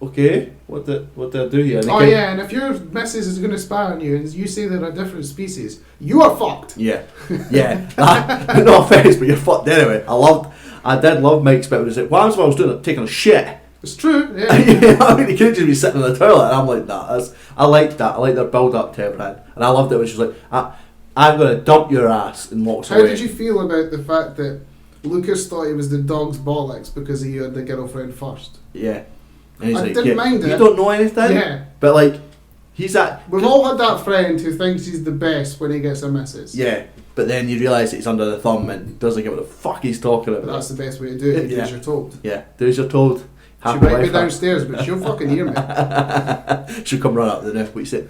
okay, what do I do here? And and if your missus is going to spy on you and you say they're a different species, you are fucked. Yeah. No offence, but you're fucked anyway. I did love Mike's bit where he said, what happens if I was doing it, taking a shit? It's true, yeah. I mean, he could just be sitting in the toilet, and I'm like, I like that. I like their build up to everything. And I loved it when she was like, I'm going to dump your ass, and walks away. How did you feel about the fact that Lucas thought he was the dog's bollocks because he had the girlfriend first? Yeah. And he's I didn't mind it. You don't know anything? Yeah. But like, we've all had that friend who thinks he's the best when he gets a missus. Yeah. But then you realise that he's under the thumb and doesn't get what the fuck he's talking about. But that's the best way to do it, because you're told. Yeah, do as you're told. She might be downstairs, but she'll fucking hear me. She'll come run up the net. What you said.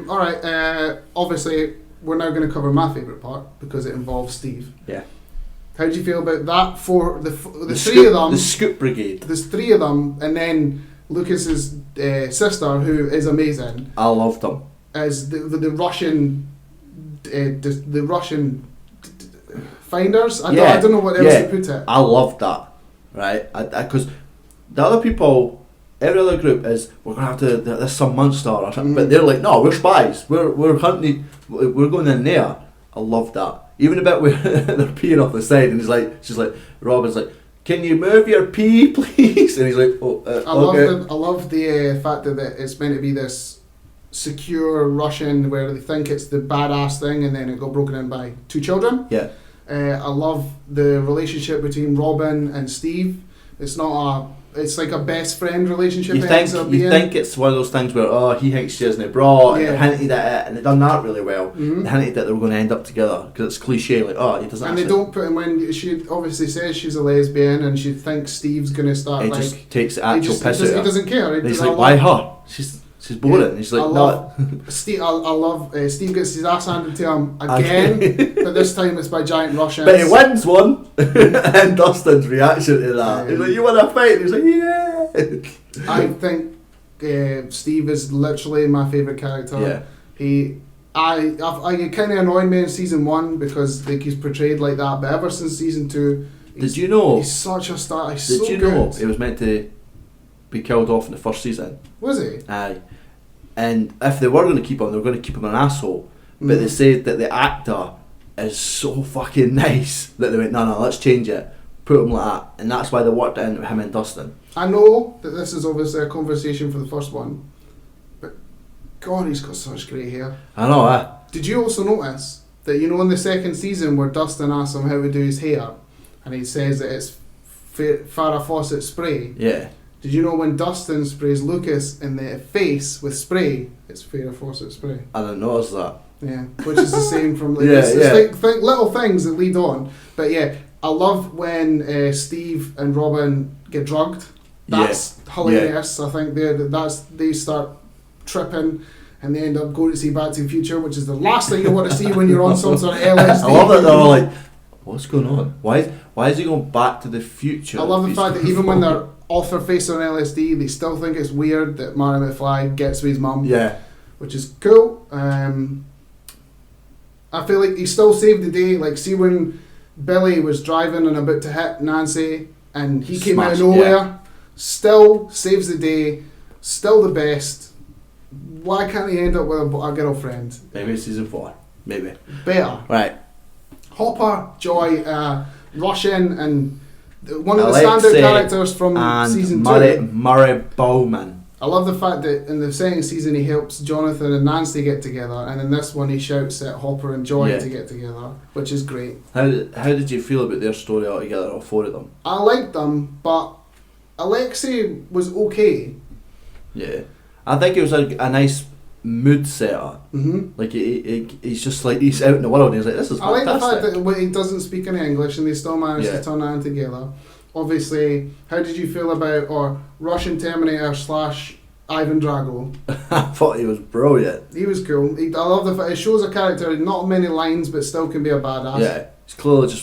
Alright, obviously, we're now going to cover my favourite part, because it involves Steve. Yeah. How do you feel about that for the three of them? The Scoop Brigade. There's 3 of them, and then Lucas's sister, who is amazing. I loved them. As the Russian, the Russian finders. I don't know what else to put it. I loved that. Right, because the other people, every other group is, we're gonna have to. There's some monster or something, but they're like, no, we're spies. We're hunting. We're going in there. I love that. Even a bit where they're peeing off the side, and she's like, Robin's like, can you move your pee, please? And he's like, oh, I love the fact that it's meant to be this secure Russian where they think it's the badass thing, and then it got broken in by 2 children. Yeah. I love the relationship between Robin and Steve. It's like a best friend relationship. You think it's one of those things where he thinks she isn't bra, and they hinted at it, and they've done that really well. They hinted that they were going to end up together because it's cliche, like he doesn't. And they don't put him when she obviously says she's a lesbian, and she thinks Steve's going to start. He just takes the actual piss out of her. He doesn't care. He's like, why her? She's boring. And she's like, Steve, I love Steve gets his ass handed to him again, but this time it's by giant Russians. But he wins one, and Dustin's reaction to that. He's like, you want to fight? And he's like, yeah. I think Steve is literally my favourite character. Yeah. I kind of annoyed me in season 1 because he's portrayed like that, but ever since season 2, did you know? He's such a star. Did you know he was meant to be killed off in the first season? Was he? Aye. And if they were going to keep him, they were going to keep him an asshole. But they said that the actor is so fucking nice that they went, no, let's change it. Put him like that. And that's why they worked it into him and Dustin. I know that this is obviously a conversation for the first one, God, he's got such great hair. I know, Did you also notice that, you know, in the second season where Dustin asks him how to do his hair, and he says that it's Farrah Fawcett spray? Yeah. Did you know when Dustin sprays Lucas in the face with spray, it's Farrah Fawcett spray? I didn't notice that. Yeah, which is the same from like, Yeah, it's like little things that lead on. But yeah, I love when Steve and Robin get drugged. That's hilarious. I think they start tripping and they end up going to see Back to the Future, which is the last thing you want to see when you're on some sort of LSD. I love that they're all like, what's going on? Why is he going back to the future? I love the fact that even when they're off their face on LSD, they still think it's weird that Marty McFly gets with his mum. Yeah. Which is cool. I feel like he still saved the day. Like, see when Billy was driving and about to hit Nancy and he came out of nowhere, still saves the day, still the best. Why can't he end up with a girlfriend? Maybe season 4. Maybe. Better. Right. Hopper, Joy, Russian, and one of the standard characters from season 2. Murray Bowman. I love the fact that in the second season he helps Jonathan and Nancy get together, and in this one he shouts at Hopper and Joy to get together, which is great. How did you feel about their story altogether, all 4 of them? I liked them, but Alexei was okay. Yeah. I think it was a nice mood setter. Mm-hmm. Like he's just like, he's out in the world and he's like, this is fantastic. I like the fact that he doesn't speak any English and they still manage to turn that together. Obviously, how did you feel about Russian Terminator / Ivan Drago? I thought he was brilliant. He was cool. I love the fact it shows a character not many lines but still can be a badass. Yeah, he's clearly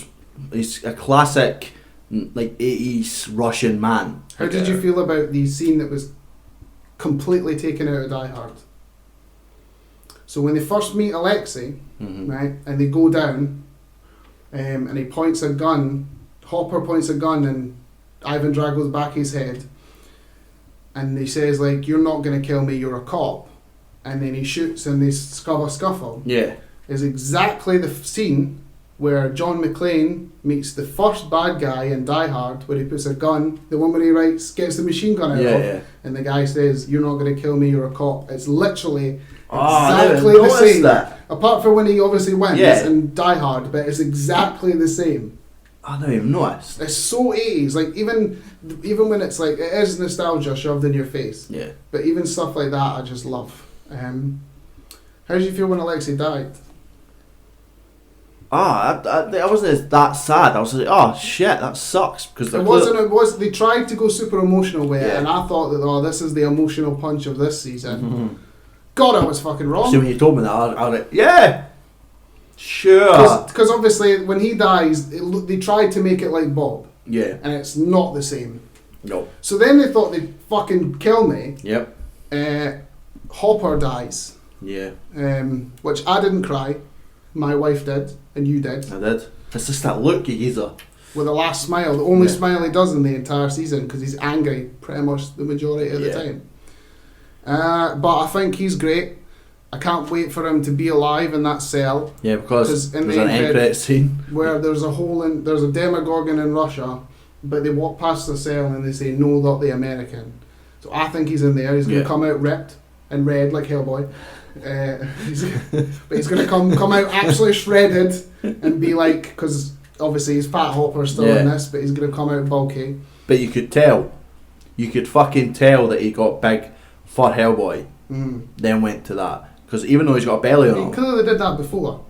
he's a classic like 80s Russian man. How did you feel about the scene that was completely taken out of Die Hard? So when they first meet Alexei, right, and they go down, and he points a gun. Hopper points a gun in Ivan Drago's back of his head, and he says, like, you're not going to kill me, you're a cop. And then he shoots and they scuffle. Yeah. Is exactly the scene where John McClane meets the first bad guy in Die Hard, where he puts a gun, the one where he gets the machine gun out and the guy says, you're not going to kill me, you're a cop. It's literally exactly the same. That. Apart from when he obviously wins in Die Hard, but it's exactly the same. I never even noticed. It's so 80s, like even when it's like, it is nostalgia shoved in your face. Yeah. But even stuff like that, I just love. How did you feel when Alexei died? I wasn't that sad. I was like, oh shit, that sucks, because It was. They tried to go super emotional with it, and I thought that this is the emotional punch of this season. Mm-hmm. God, I was fucking wrong. So when you told me that, I was like, yeah. Sure. Because obviously when he dies, they tried to make it like Bob. Yeah. And it's not the same. No. So then they thought they'd fucking kill me. Yep. Hopper dies. Yeah. Which I didn't cry. My wife did, and you did. I did. It's just that look he gives her. With the last smile. The only smile he does in the entire season, because he's angry pretty much the majority of the time. But I think he's great. I can't wait for him to be alive in that cell. Yeah, because there's an end credit scene where there's a Demogorgon in Russia, but they walk past the cell and they say, no, not the American. So I think he's in there. He's going to come out ripped and red like Hellboy. But he's going to come out absolutely shredded and be like, because obviously he's Fat Hopper still in this, but he's going to come out bulky. But you could fucking tell that he got big for Hellboy, then went to that. Because even though he's got a belly on him... He clearly did that before.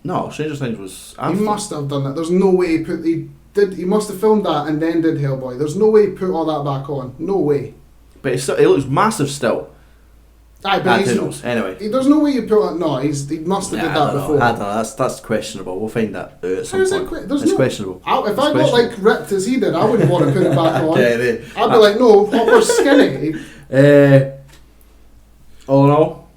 No, Stranger Things was after. He must have done that. There's no way he must have filmed that and then did Hellboy. There's no way he put all that back on. No way. But it looks massive still. Aye, but anyway. There's no way you put that... No, he must have did that before. I don't know. That's questionable. We'll find that out at some point. It's questionable. If I got like ripped as he did, I wouldn't want to put it back on. I'd be like, no, Hopper's skinny. All in all,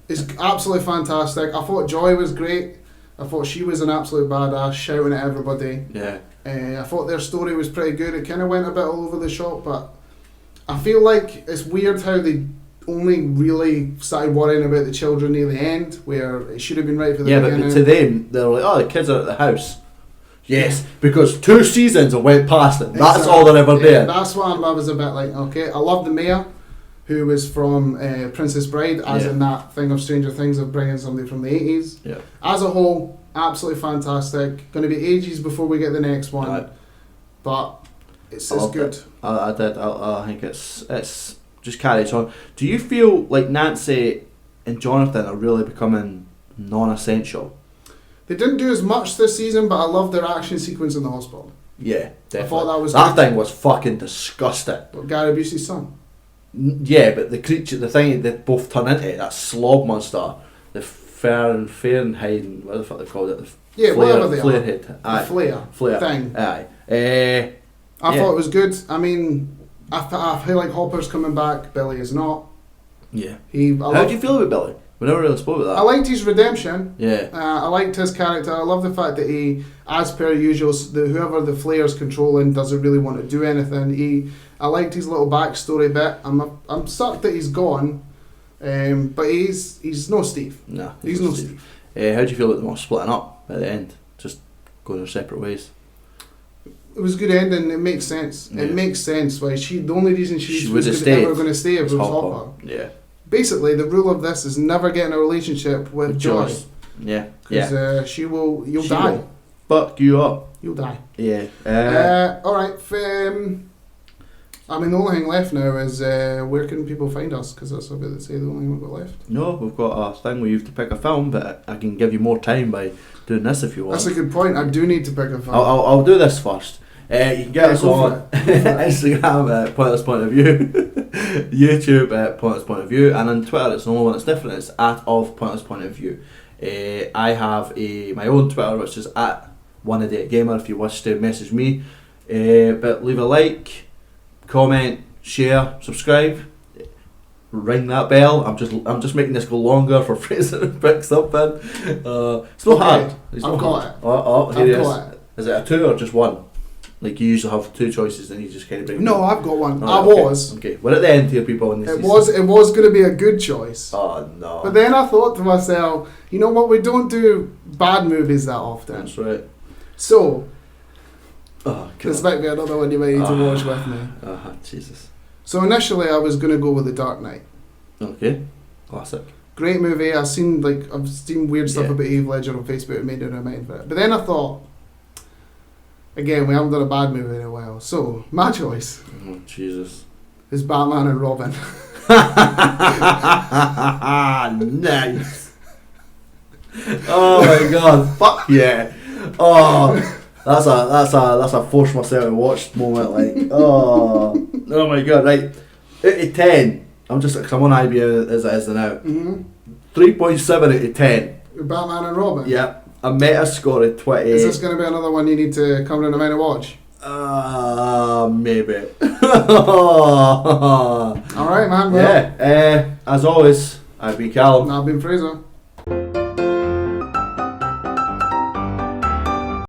it's absolutely fantastic. I thought Joy was great. I thought she was an absolute badass, shouting at everybody. Yeah. I thought their story was pretty good. It kind of went a bit all over the shop, but I feel like it's weird how they only really started worrying about the children near the end, where it should have been right for the beginning. But to them, they're like, oh, the kids are at the house. Yes, because 2 seasons have went past it. That's all they're ever doing. That's why I was a bit like, okay. I love the mayor, who was from Princess Bride, as Yeah. in that thing of Stranger Things of bringing somebody from the 80s. Yeah. As a whole, absolutely fantastic. Going to be ages before we get the next one, Right. but it's I loved good. it. I did. I think it's just carries on. Do you feel like Nancy and Jonathan are really becoming non-essential? They didn't do as much this season, but I loved their action sequence in the hospital. Yeah, definitely. I thought that was that good. thing was fucking disgusting. But Gary Busey's son. Yeah, but the creature, the thing they both turn into, that slob monster, the Fahrenheit, what the fuck they called it? The Yeah, whatever they flare are. head. The Aye. flare thing. Aye. I Yeah. thought it was good. I mean, I feel like Hopper's coming back. Billy is not. Yeah. How do you feel about Billy? We never really spoke about that. I liked his redemption. Yeah. I liked his character. I love the fact that he, as per usual, whoever the Flare's controlling doesn't really want to do anything. I liked his little backstory bit. I'm sucked that he's gone, but he's no Steve. No. He's no Steve. How do you feel about them all splitting up at the end? Just going their separate ways? It was a good ending. It makes sense. Yeah. It makes sense why the only reason she would was have stayed. ever going to stay was Hopper. Yeah. Basically, the rule of this is never get in a relationship with Joy. Yeah. Because you'll die. Will fuck you up. You'll die. Yeah. Alright, I mean, the only thing left now is where can people find us? Because that's about to say the only thing we've got left. No, we've got a thing where you have to pick a film, but I can give you more time by doing this if you want. That's a good point. I do need to pick a film. I'll do this first. You can get us go on Instagram at Pointless Point of View, YouTube at Pointless Point of View, and on Twitter it's the only one that's different. It's at of Pointless Point of View. I have my own Twitter, which is at One A Day Gamer. If you wish to message me, but leave a like, comment, share, subscribe, ring that bell. I'm just making this go longer for Fraser to pick something. It's not hard. It's I've not got hard. it. Oh, here it I've is. got it. Is it a 2 or just 1? Like you usually have 2 choices, and you just kind of bring. No, I've got one. Oh, I was. Okay, we're at the end here, people. In this It was going to be a good choice. Oh no. But then I thought to myself, you know what? We don't do bad movies that often. That's right. So Oh, this God. might be another one you might need to watch with me. Jesus. So initially, I was going to go with The Dark Knight. Okay. Classic. Great movie. I've seen weird stuff Yeah. about Heath Ledger on Facebook and made it a mind for it. But then I thought, again, we haven't done a bad movie in a while. So my choice Oh, Jesus. is Batman and Robin. Nice. Oh my God. Fuck yeah. Oh, that's a force myself to watch moment. Like, oh my God. Right. Out of 10. I'm on IBM as it is now. 3.7 out of 10. Batman and Robin. Yeah. A meta score of 28. Is this going to be another one you need to come down the mine and watch? Maybe. Alright, man. Well, Yeah. As always, I've been Callum. I've been Fraser.